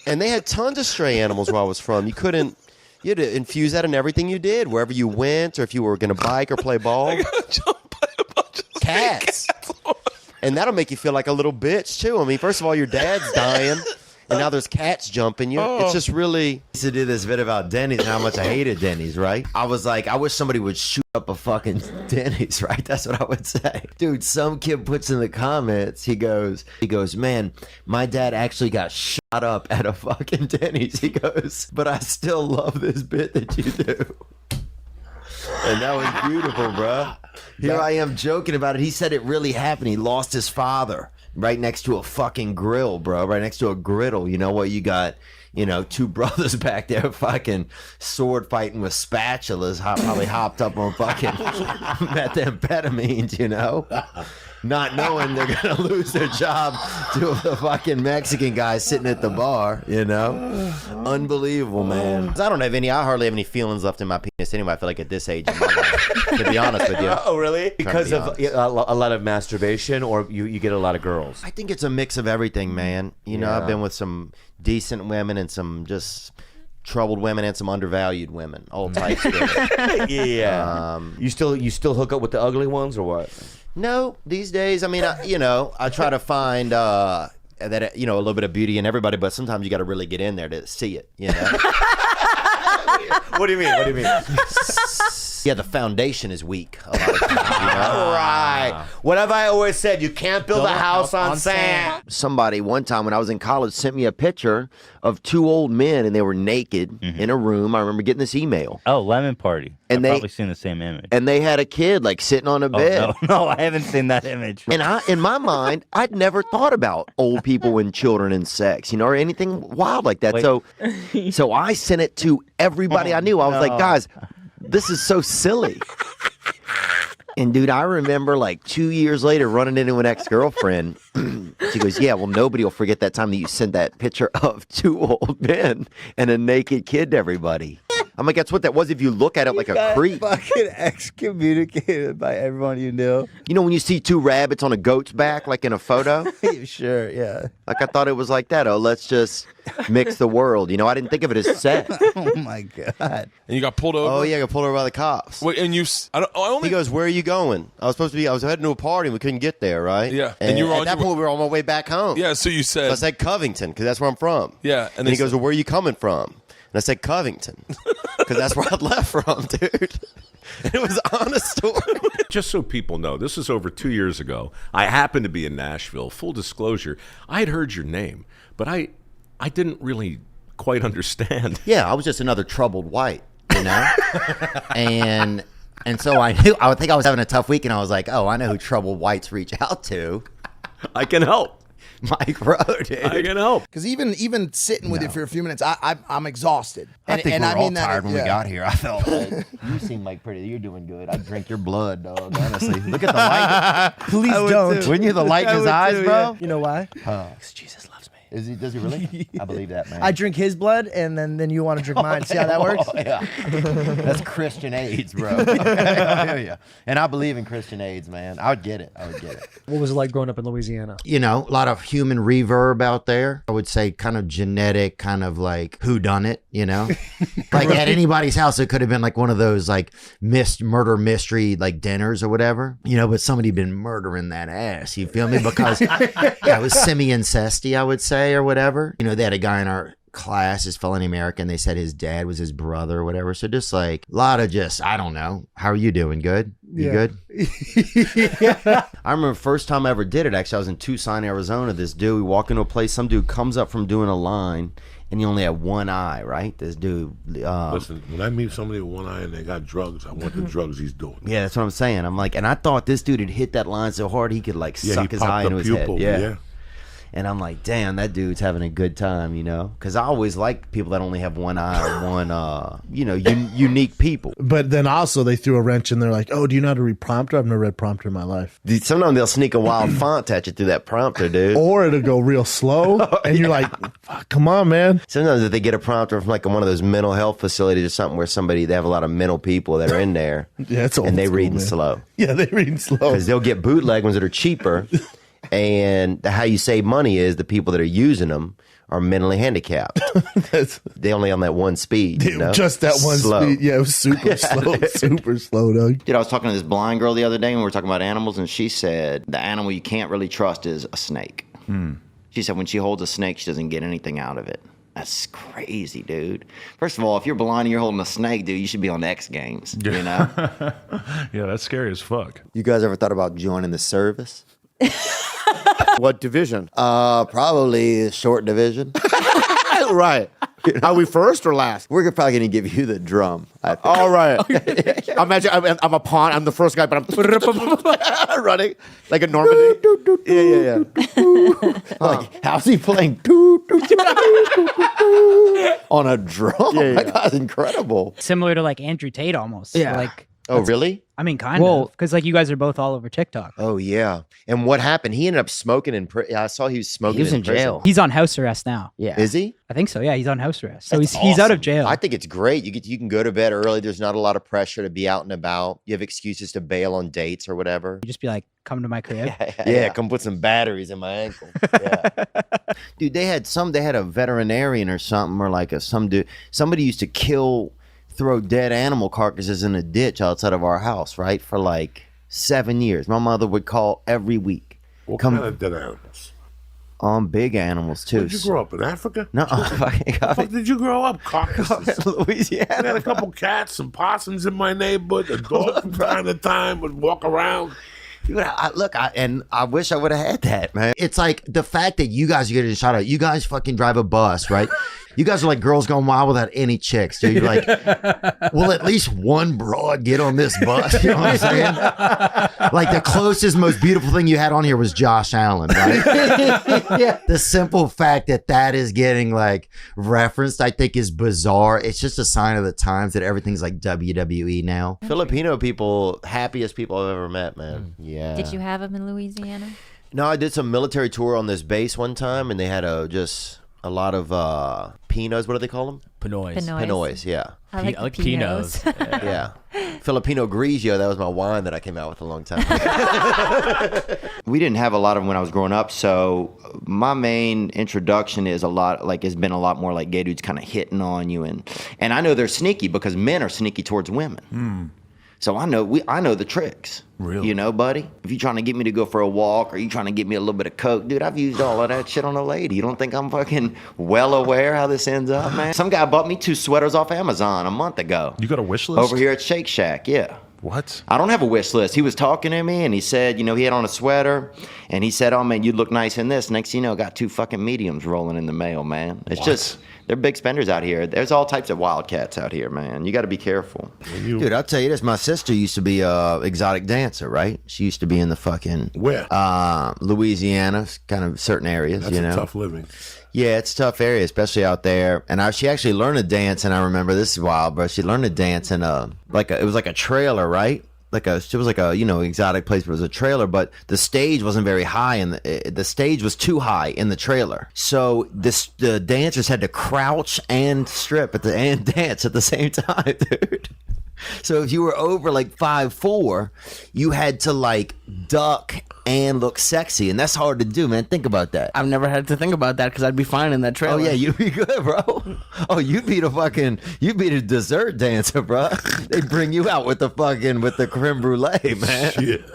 they had tons of stray animals where I was from. You had to infuse that in everything you did, wherever you went, or if you were going to bike or play ball. I got jumped by a bunch of cats. And that'll make you feel like a little bitch, too. I mean, first of all, your dad's dying. And now there's cats jumping you. It's just really... I used to do this bit about Denny's and how much I hated Denny's, right? I was like, I wish somebody would shoot up a fucking Denny's, right? That's what I would say. Dude, some kid puts in the comments, he goes, man, my dad actually got shot up at a fucking Denny's. He goes, but I still love this bit that you do. And that was beautiful, bro. Here I am joking about it. He said it really happened. He lost his father. Right next to a fucking grill, bro. Right next to a griddle. You know what? You got, two brothers back there fucking sword fighting with spatulas, probably hopped up on fucking methamphetamines, not knowing they're going to lose their job to the fucking Mexican guy sitting at the bar, Unbelievable, man. I don't have I hardly have any feelings left in my penis anyway. I feel like at this age in my life, to be honest with you. Oh, really? Because of a lot of masturbation, or you get a lot of girls? I think it's a mix of everything, man. I've been with some decent women and some just troubled women and some undervalued women, all types. Yeah. You still hook up with the ugly ones, or what? No, these days, I mean, I try to find that a little bit of beauty in everybody, but sometimes you got to really get in there to see it. What do you mean? Yeah, the foundation is weak a lot of Right. What have I always said? You can't build a house on sand. Somebody one time when I was in college sent me a picture of two old men and they were naked in a room. I remember getting this email. Oh, Lemon Party. And I've probably seen the same image. And they had a kid like sitting on a bed. No, I haven't seen that image. And in my mind, I'd never thought about old people and children and sex, or anything wild like that. Wait. So I sent it to everybody I knew. I was like, guys, this is so silly. And dude, I remember like 2 years later running into an ex-girlfriend. She goes, yeah, well, nobody will forget that time that you sent that picture of two old men and a naked kid to everybody. I'm like, that's what that was if you look at it like a creep. Fucking excommunicated by everyone you knew. You know when you see two rabbits on a goat's back, like in a photo? Sure, yeah. Like I thought it was like that. Oh, let's just mix the world. I didn't think of it as sex. Oh my God. And you got pulled over? Oh, yeah, I got pulled over by the cops. Wait, and He goes, where are you going? I was heading to a party and we couldn't get there, right? Yeah. And you were at that point, we were on my way back home. Yeah, so you said. So I said Covington, because that's where I'm from. Yeah. And he goes, well, where are you coming from? And I said Covington, because that's where I'd left from, dude. And it was an honest story. Just so people know, this is over 2 years ago. I happened to be in Nashville. Full disclosure, I had heard your name, but I didn't really quite understand. Yeah, I was just another troubled white, and so I think I was having a tough week, and I was like, oh, I know who troubled whites reach out to. I can help. Mike Rowe, dude. I can help. Because even sitting with you for a few minutes, I'm exhausted. I think we're all tired when we got here. I felt like you seem like you're doing good. I'd drink your blood, dog. Honestly, look at the light. Please don't. Wouldn't you? The light in his eyes, bro. You know why? Jesus loves me. Does he really? I believe that, man. I drink his blood, and then you want to drink mine. See how that works? Yeah. That's Christian AIDS, bro. Yeah. And I believe in Christian AIDS, man. I would get it. What was it like growing up in Louisiana? A lot of human reverb out there. I would say kind of genetic, kind of like whodunit, Like at anybody's house, it could have been like one of those like murder mystery like dinners or whatever, but somebody been murdering that ass. You feel me? Because it was semi-incesty, I would say, or whatever. They had a guy in our class, his fellow American, they said his dad was his brother or whatever. So just like a lot of I don't know. How are you doing? Good? You good? I remember first time I ever did it, actually, I was in Tucson, Arizona. This dude, we walk into a place, some dude comes up from doing a line, and he only had one eye, right? This dude. Listen, when I meet somebody with one eye and they got drugs, I want the drugs he's doing. Yeah, that's what I'm saying. I'm like, and I thought this dude had hit that line so hard he could like suck his eye into his head. Yeah. And I'm like, damn, that dude's having a good time, Because I always like people that only have one eye or one, unique people. But then also they threw a wrench in there like, oh, do you know how to read prompter? I've never read prompter in my life. Dude, sometimes they'll sneak a wild font at you through that prompter, dude. Or it'll go real slow, and you're like, fuck, come on, man. Sometimes if they get a prompter from like one of those mental health facilities or something where they have a lot of mental people that are in there. Yeah, it's old and they school, reading man. slow. Yeah, they reading slow. Because they'll get bootleg ones that are cheaper. And how you save money is the people that are using them are mentally handicapped. They only on that one speed. Just that one speed. Yeah, it was super slow. Super slow, Doug. Dude, I was talking to this blind girl the other day and we were talking about animals, and she said the animal you can't really trust is a snake. She said when she holds a snake, she doesn't get anything out of it. That's crazy, dude. First of all, if you're blind and you're holding a snake, dude, you should be on the X Games, Yeah, that's scary as fuck. You guys ever thought about joining the service? What division? Probably short division. Right. Are we first or last? We're probably going to give you the drum. All right. Imagine I'm a pawn. I'm the first guy, but I'm running like a Normandy. Yeah. Like, how's he playing on a drum? Yeah. My God, incredible. Similar to like Andrew Tate almost. Yeah. Like, oh, really? I mean, kind of. Because like you guys are both all over TikTok. Oh, yeah. And what happened? He ended up smoking in prison. I saw he was smoking He was in prison. jail. He's on house arrest now. Yeah. Is he? I think so. Yeah, he's on house arrest. So That's he's out of awesome. jail. I think it's great. You can go to bed early. There's not a lot of pressure to be out and about. You have excuses to bail on dates or whatever. You just be like, come to my crib. Yeah, come put some batteries in my ankle. Yeah. Dude, they had a veterinarian or something, or like somebody used to throw dead animal carcasses in a ditch outside of our house, right? For like 7 years. My mother would call every week. What kind of dead animals? big animals too. Did you grow up in Africa? No, Where did you grow up? Caucasus. Louisiana. I had a couple cats and possums in my neighborhood. A dog from time to time would walk around. Dude, I wish I would have had that, man. It's like the fact that you guys are getting a shout out. You guys fucking drive a bus, right? You guys are like girls going wild without any chicks, dude. You're like, will at least one broad get on this bus? You know what I'm saying? Like the closest, most beautiful thing you had on here was Josh Allen, right? Yeah. The simple fact that is getting like referenced, I think, is bizarre. It's just a sign of the times that everything's like WWE now. Filipino people, happiest people I've ever met, man. Yeah. Did you have them in Louisiana? No, I did some military tour on this base one time, and they had a lot of Pinoys. What do they call them? Pinoys. Pinoys, yeah. I like the Pinos. Yeah. Filipino Grigio, that was my wine that I came out with a long time ago. We didn't have a lot of them when I was growing up, so my main introduction is has been a lot more like gay dudes kind of hitting on you, and I know they're sneaky because men are sneaky towards women. So I know the tricks. Really? You know, buddy? If you're trying to get me to go for a walk or you trying to get me a little bit of coke, dude, I've used all of that shit on a lady. You don't think I'm fucking well aware how this ends up, man? Some guy bought me 2 sweaters off Amazon a month ago. You got a wish list? Over here at Shake Shack, yeah. What? I don't have a wish list. He was talking to me and he said, he had on a sweater and he said, oh man, you look nice in this. Next thing you know, got 2 fucking mediums rolling in the mail, man. It's just, they're big spenders out here. There's all types of wildcats out here, man. You got to be careful. Dude, I'll tell you this. My sister used to be a exotic dancer, right? She used to be in the fucking... Where? Louisiana, kind of certain areas, That's a tough living. Yeah, it's a tough area, especially out there. And she actually learned to dance, and I remember, this is wild, bro. She learned to dance in it was like a trailer, right? It was like a exotic place, but it was a trailer, but the stage wasn't very high, and the stage was too high in the trailer. So the dancers had to crouch and strip and dance at the same time, dude. So if you were over like 5'4", you had to like duck and look sexy, and that's hard to do, man. Think about that. I've never had to think about that because I'd be fine in that trailer. Oh yeah, you'd be good, bro. Oh, you'd be the dessert dancer, bro. They bring you out with the creme brulee, man. Shit.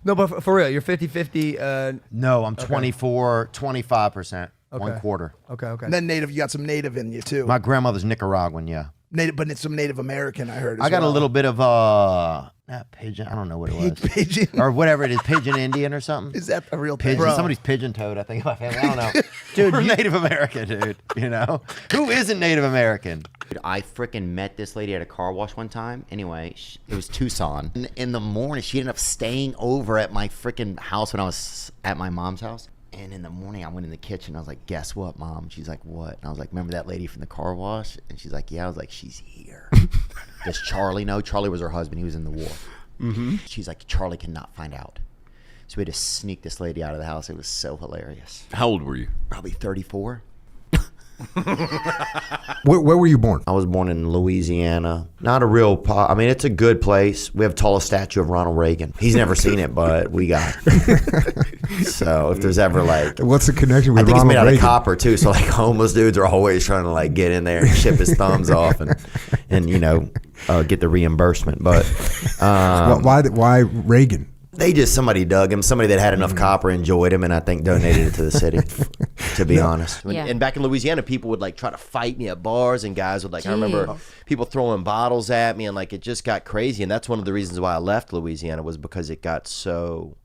No, but for real, you're 50-50. No, I'm 24, 25%. Okay. 1/4. Okay. And then native, you got some native in you too. My grandmother's Nicaraguan, yeah. Native, but it's some Native American, I heard. I got a little bit of not pigeon. I don't know what it was. Pigeon or whatever it is, pigeon Indian or something. Is that a real pigeon? Bro. Somebody's pigeon toed. I think in my family. I don't know. Dude, we're Native American, dude. You know who isn't Native American? Dude, I freaking met this lady at a car wash one time. Anyway, it was Tucson. In the morning, she ended up staying over at my freaking house when I was at my mom's house. And in the morning, I went in the kitchen. I was like, guess what, Mom? She's like, what? And I was like, remember that lady from the car wash? And she's like, yeah. I was like, she's here. Does Charlie know? Charlie was her husband. He was in the war. Mm-hmm. She's like, Charlie cannot find out. So we had to sneak this lady out of the house. It was so hilarious. How old were you? Probably 34. Where were you born? I was born in Louisiana. Not a real I mean, it's a good place. We have the tallest statue of Ronald Reagan. He's never seen it, but we got it. So if there's ever like... What's the connection with I think Ronald it's made Reagan? out of copper, too. So like homeless dudes are always trying to like get in there and chip his thumbs off and get the reimbursement. But... why Reagan? Somebody dug him. Somebody that had enough copper enjoyed him, and I think donated it to the city. To be honest, Yeah. And back in Louisiana, people would like try to fight me at bars, and guys would like. I remember people throwing bottles at me, and like it just got crazy. And that's one of the reasons why I left Louisiana was because it got so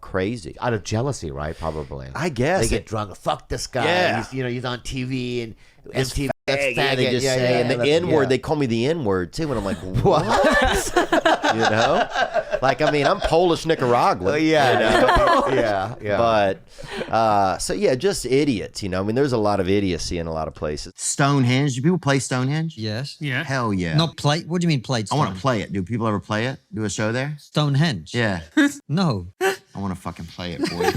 crazy. Out of jealousy, right? Probably. I guess they get drunk. Fuck this guy. Yeah. He's on TV and MTV. That's Yeah, they just say, and the N-word, they call me the N-word too, and I'm like, what? Like, I mean, I'm Polish Nicaraguan. Yeah. But, so yeah, just idiots, I mean, there's a lot of idiocy in a lot of places. Stonehenge. Do people play Stonehenge? Yes. Yeah. Hell yeah. Not play. What do you mean played? I want to play it. Do people ever play it? Do a show there? Stonehenge. Yeah. No. I want to fucking play it for you.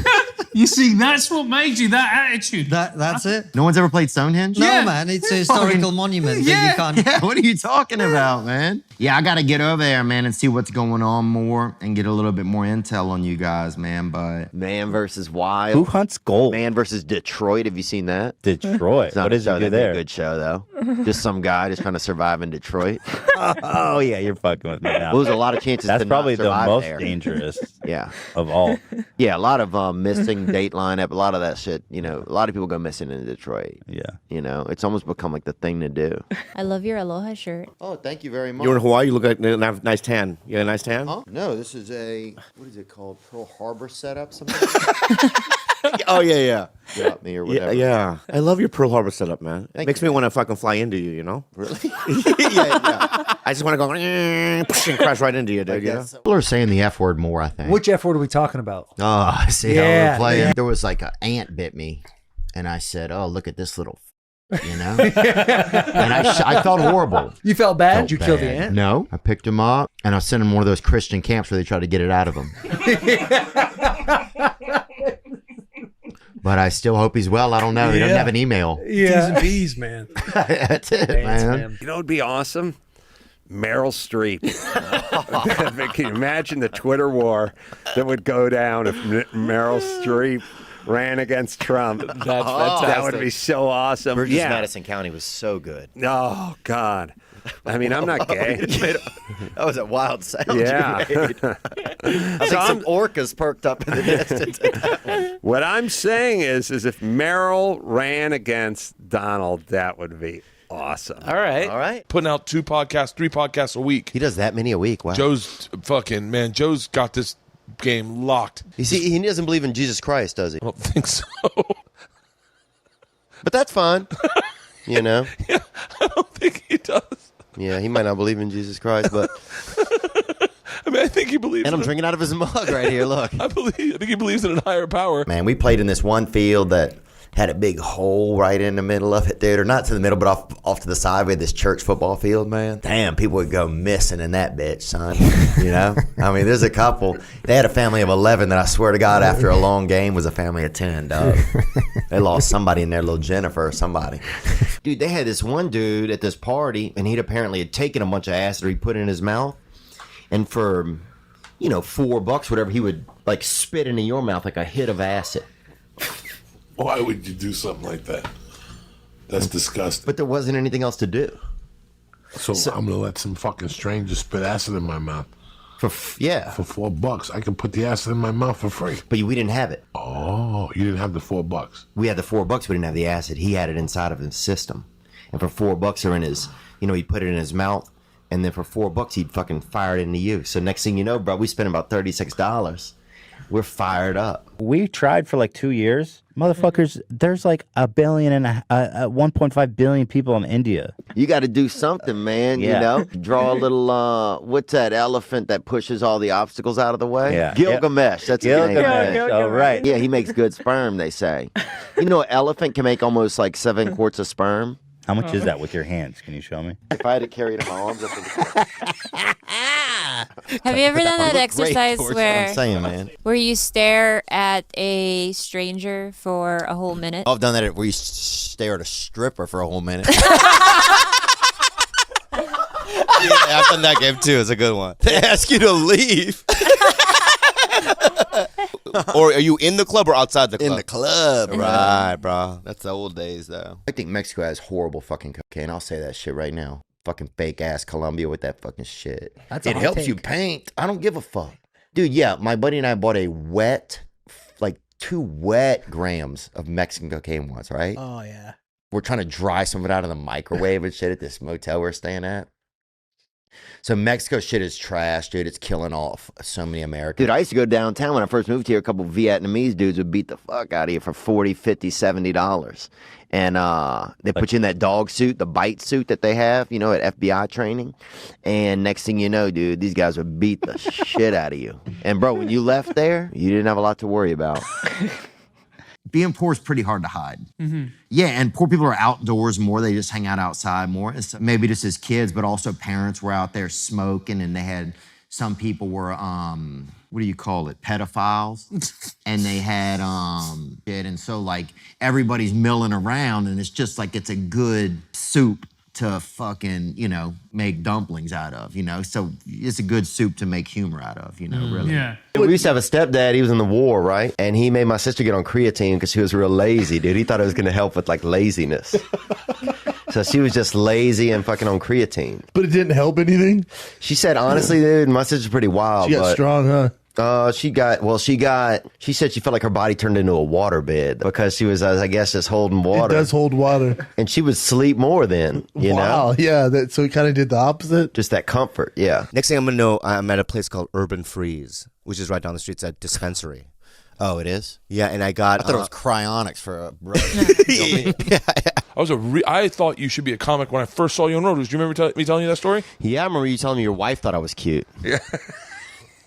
You see, that's what made you that attitude. That's it. No one's ever played Stonehenge? No, man. It's a historical monument that you can't. Yeah, what are you talking about, man? Yeah, I got to get over there, man, and see what's going on more and get a little bit more intel on you guys, man. But Man versus Wild. Who hunts gold? Man versus Detroit. Have you seen that? Detroit. It's not What a is show. it do That'd be a there? good show, though. Just some guy just trying to survive in Detroit. Oh yeah, you're fucking with me now. Well, there's a lot of chances That's to probably not the survive most there. dangerous Yeah. Of all. Yeah, a lot of missing date lineup, a lot of that shit. You know, a lot of people go missing in Detroit. Yeah. You know, it's almost become like the thing to do. I love your Aloha shirt. Oh, thank you very much. You're in Hawaii. You look like a nice tan. You got a nice tan? Huh? No, this is a, what is it called? Pearl Harbor setup? Something? Oh, yeah. Got me or whatever. Yeah. I love your Pearl Harbor setup, man. Makes me want to fucking fly into you, you know? Really? yeah. I just want to go and crash right into you, dude. You know? People are saying the F word more, I think. Which F word are we talking about? Oh, I see how Yeah, we're playing. yeah. There was like an ant bit me, and I said, "Oh, look at this little," you know. And I felt horrible. You felt bad? Felt You killed the bad. ant? No, I picked him up and I sent him one of those Christian camps where they try to get it out of him. But I still hope he's well. I don't know. He doesn't have an email. Yeah. T's and B's, man. That's it, man. You know what would be awesome? Meryl Streep. Can you imagine the Twitter war that would go down if Meryl Streep ran against Trump? That's fantastic. That would be so awesome. Burgess Yeah. Madison County was so good. Oh, God. I mean, I'm not gay. That was a wild sound Yeah. you made. I think some orcas perked up in the distance. What I'm saying is if Meryl ran against Donald, that would be awesome. All right. Putting out 2 podcasts, 3 podcasts a week. He does that many a week. Wow. Joe's Joe's got this game locked. You see, he doesn't believe in Jesus Christ, does he? I don't think so. But that's fine. You know? Yeah, I don't think he does. Yeah, he might not believe in Jesus Christ, but I mean, I think he believes. And I'm drinking out of his mug right here. Look, I think he believes in a higher power. Man, we played in this one field that had a big hole right in the middle of it, dude. Or not to the middle, but off to the side. We had this church football field, man. Damn, people would go missing in that bitch, son. You know? I mean, there's a couple. They had a family of 11 that I swear to God, after a long game, was a family of 10, dog. They lost somebody in there, little Jennifer or somebody. Dude, they had this one dude at this party, and he'd apparently had taken a bunch of acid, or he put it in his mouth. And for, $4, whatever, he would, like, spit into your mouth like a hit of acid. Why would you do something like that? That's disgusting. But there wasn't anything else to do. So I'm gonna let some fucking stranger spit acid in my mouth. For $4, I can put the acid in my mouth for free. But we didn't have it. Oh, you didn't have the $4. We had the $4, we didn't have the acid. He had it inside of his system. And for $4 or in his, he'd put it in his mouth. And then for $4, he'd fucking fire it into you. So next thing you know, bro, we spent about $36. We're fired up. We tried for like 2 years. Motherfuckers, there's like 1.5 billion people in India. You got to do something, man. Yeah. Draw a little. What's that elephant that pushes all the obstacles out of the way? Yeah. Gilgamesh. That's his name. Gilgamesh. Oh, right. Yeah, he makes good sperm. They say. An elephant can make almost like 7 quarts of sperm. How much is that with your hands? Can you show me? If I had to carry it in my arms, I think. Have you ever done that exercise man. where you stare at a stranger for a whole minute? I've done that where you stare at a stripper for a whole minute. Yeah, I've done that game too. It's a good one. They ask you to leave. Or are you in the club or outside the club? In the club, Right, bro. That's the old days, though. I think Mexico has horrible fucking cocaine. I'll say that shit right now. Fucking fake ass Colombia with that fucking shit. That's it a hot helps take. you paint. I don't give a fuck. Dude, yeah, my buddy and I bought a like 2 wet grams of Mexican cocaine once, right? Oh, yeah. We're trying to dry some of it out of the microwave and shit at this motel we're staying at. So Mexico shit is trash, dude. It's killing off so many Americans. Dude, I used to go downtown when I first moved here. A couple Vietnamese dudes would beat the fuck out of you for $40, $50, $70. And they put you in that dog suit, the bite suit that they have, at FBI training. And next thing you know, dude, these guys would beat the shit out of you. And, bro, when you left there, you didn't have a lot to worry about. Being poor is pretty hard to hide. Mm-hmm. Yeah, and poor people are outdoors more. They just hang out outside more. It's maybe just as kids, but also parents were out there smoking, and they had some people were what do you call it? Pedophiles, and they had shit, and so like everybody's milling around, and it's just like it's a good soup to fucking make dumplings out of. So it's a good soup to make humor out of. Really. Yeah. We used to have a stepdad. He was in the war, right? And he made my sister get on creatine because she was real lazy, dude. He thought it was going to help with like laziness. So she was just lazy and fucking on creatine. But it didn't help anything? She said, honestly, dude, my sister's pretty wild. She got strong, huh? She said she felt like her body turned into a waterbed because she was, I guess, just holding water. It does hold water. And she would sleep more then, you know? Wow, yeah. So he kind of did the opposite? Just that comfort, yeah. Next thing I'm going to know, I'm at a place called Urban Freeze, which is right down the street. It's a dispensary. Oh, it is? Yeah, and I thought it was cryonics for a brother. I thought you should be a comic when I first saw you on Road. Do you remember me telling you that story? Yeah, I remember you telling me your wife thought I was cute. Yeah.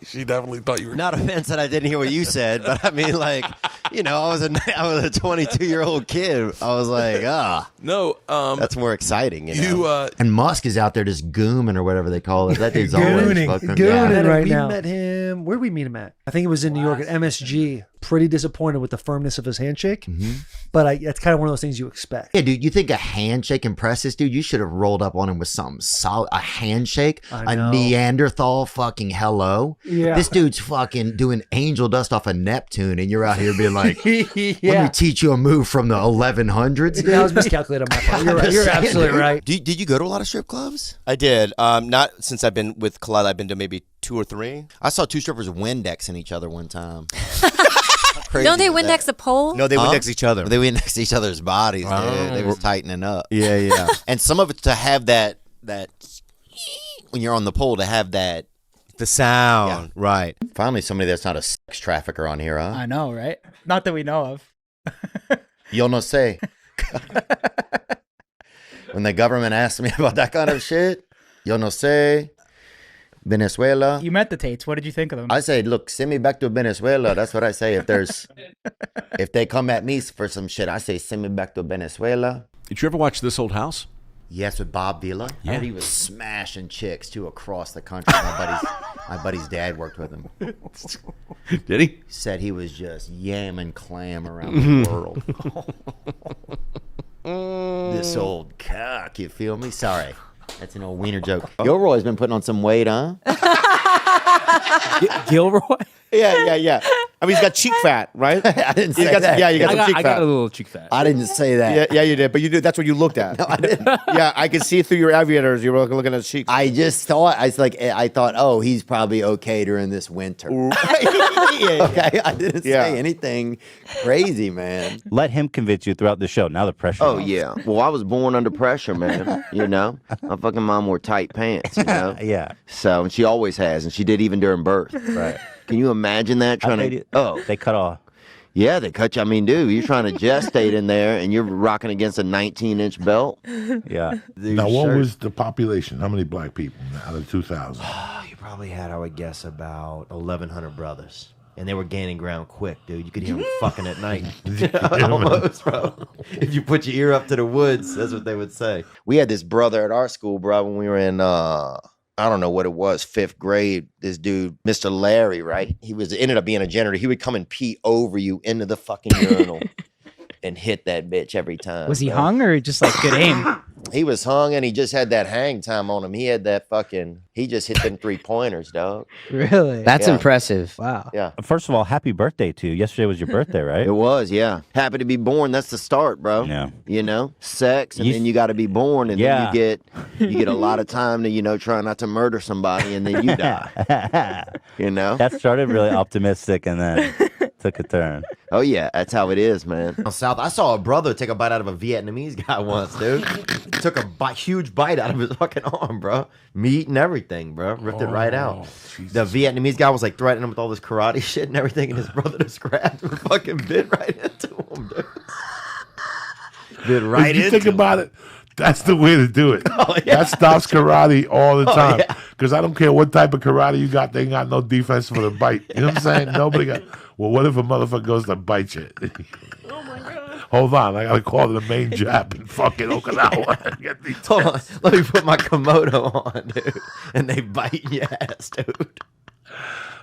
She definitely thought you were. Not offense that I didn't hear what you said, but I mean, like, you know, I was a 22-year-old kid. I was like, no, that's more exciting. You know? And Musk is out there just gooming or whatever they call it. That dude's Gooning. always fucking Gooning right we now. We met him. Where did we meet him at? I think it was in New York at MSG. Pretty disappointed with the firmness of his handshake, but it's kind of one of those things you expect. Yeah, dude, you think a handshake impresses, dude? You should have rolled up on him with something solid. A handshake, a Neanderthal fucking hello. Yeah. This dude's fucking doing angel dust off of Neptune, and you're out here being like, let me teach you a move from the 1100s. Yeah, I was miscalculated on my part. You're right. You're absolutely right. Did you go to a lot of strip clubs? I did. Not since I've been with Khalil. I've been to maybe 2 or 3. I saw 2 strippers Windexing each other one time. Don't they Windex the pole? No, they Windex each other. They Windex each other's bodies, dude. They was tightening up. Yeah. And some of it's to have that when you're on the pole, to have the sound, right. Finally, somebody that's not a sex trafficker on here, huh? I know, right? Not that we know of. Yo no sé. When the government asked me about that kind of shit, yo no sé. Venezuela. You met the Tates. What did you think of them? I say, look, send me back to Venezuela. That's what I say. If they come at me for some shit, I say, send me back to Venezuela. Did you ever watch This Old House? Yes, with Bob Vila. Yeah. I heard he was smashing chicks too across the country. My buddy's dad worked with him. Did he? Said he was just yamming clam around the world. This old cock, you feel me? Sorry. That's an old wiener joke. Gilroy's been putting on some weight, huh? Gilroy? Yeah. I mean, he's got cheek fat, right? I didn't say that. Yeah, you got some cheek fat. I got a little cheek fat. I didn't say that. Yeah, you did. But you did. That's what you looked at. No, I didn't. Yeah, I could see through your aviators. You were looking at his cheeks. I just thought, I thought, oh, he's probably okay during this winter. Okay, I didn't say anything crazy, man. Let him convince you throughout the show. Now the pressure. Oh, yeah. Well, I was born under pressure, man. You know? My fucking mom wore tight pants, you know? Yeah. So, and she always has, and she did even during birth. Right. Can you imagine that? They cut off. Yeah, they cut you. I mean, dude, you're trying to gestate in there, and you're rocking against a 19-inch belt. Yeah. Now, what was the population? How many black people out of 2,000? You probably had, I would guess, about 1,100 brothers. And they were gaining ground quick, dude. You could hear them fucking at night. Almost, bro. If you put your ear up to the woods, that's what they would say. We had this brother at our school, bro, when we were in, I don't know what it was, 5th grade. This dude, Mr. Larry, right? He ended up being a janitor. He would come and pee over you into the fucking urinal and hit that bitch every time. Was he hung or just like good aim? He was hung and he just had that hang time on him. He had that he just hit them 3-pointers, dog. Really? That's impressive. Wow. Yeah. First of all, happy birthday to you. Yesterday was your birthday, right? It was, yeah. Happy to be born. That's the start, bro. Yeah. You know, sex, and then you got to be born, and then you get a lot of time to, you know, try not to murder somebody, and then you die. You know? That started really optimistic and then took a turn. Oh, yeah. That's how it is, man. Down south, I saw a brother take a bite out of a Vietnamese guy once, dude. Took a huge bite out of his fucking arm, bro. Meat and everything, bro. Ripped it right out. Jesus. The Vietnamese guy was like threatening him with all this karate shit and everything, and his brother just grabbed him and fucking bit right into him, dude. Bit right into him. If you think about it, that's the way to do it. Oh, yeah. That stops karate all the time. Yeah. Because I don't care what type of karate you got, they ain't got no defense for the bite. You know what I'm saying? Nobody got. Well, what if a motherfucker goes to bite you? Oh my God. Hold on, I gotta call the main Jap in fucking Okinawa and get these. Hold on, let me put my Komodo on, dude. And they bite your ass, dude.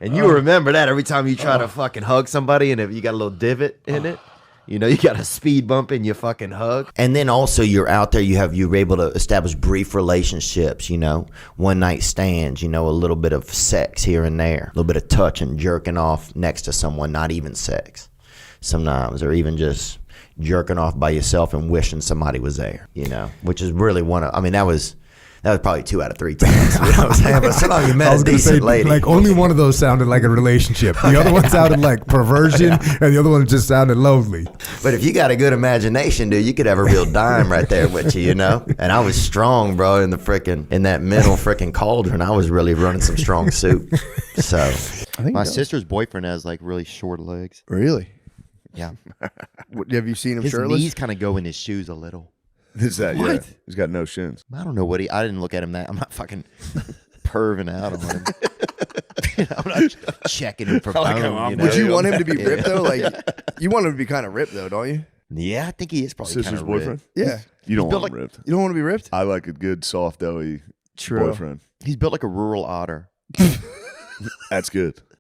And you remember that every time you try to fucking hug somebody and if you got a little divot in it. You know, you got a speed bump in your fucking hug. And then also you're out there, you're able to establish brief relationships, you know, one night stands, you know, a little bit of sex here and there, a little bit of touch and jerking off next to someone, not even sex sometimes, or even just jerking off by yourself and wishing somebody was there, you know, which is really that That was probably 2 out of 3 times. You know what I'm saying? But so long you I met was a gonna decent say, lady. like only one of those sounded like a relationship. The other one sounded like perversion, and the other one just sounded lonely. But if you got a good imagination, dude, you could have a real dime right there with you, you know? And I was strong, bro, in that mental freaking cauldron. I was really running some strong soup. So I think my sister's boyfriend has like really short legs. Really? Yeah. Have you seen him His shirtless? knees kind of go in his shoes a little. Is that What? yeah? He's got no shins. I don't know what I didn't look at him that. I'm not fucking perving out on him. I'm not checking him for bone. You know? Would you want him to be ripped though? Like you want him to be kind of ripped though, don't you? Yeah, I think he is probably Sister's kind of boyfriend. Yeah. You don't He's built want him like- ripped. You don't want to be ripped? I like a good soft doughy True. boyfriend. He's built like a rural otter. That's good.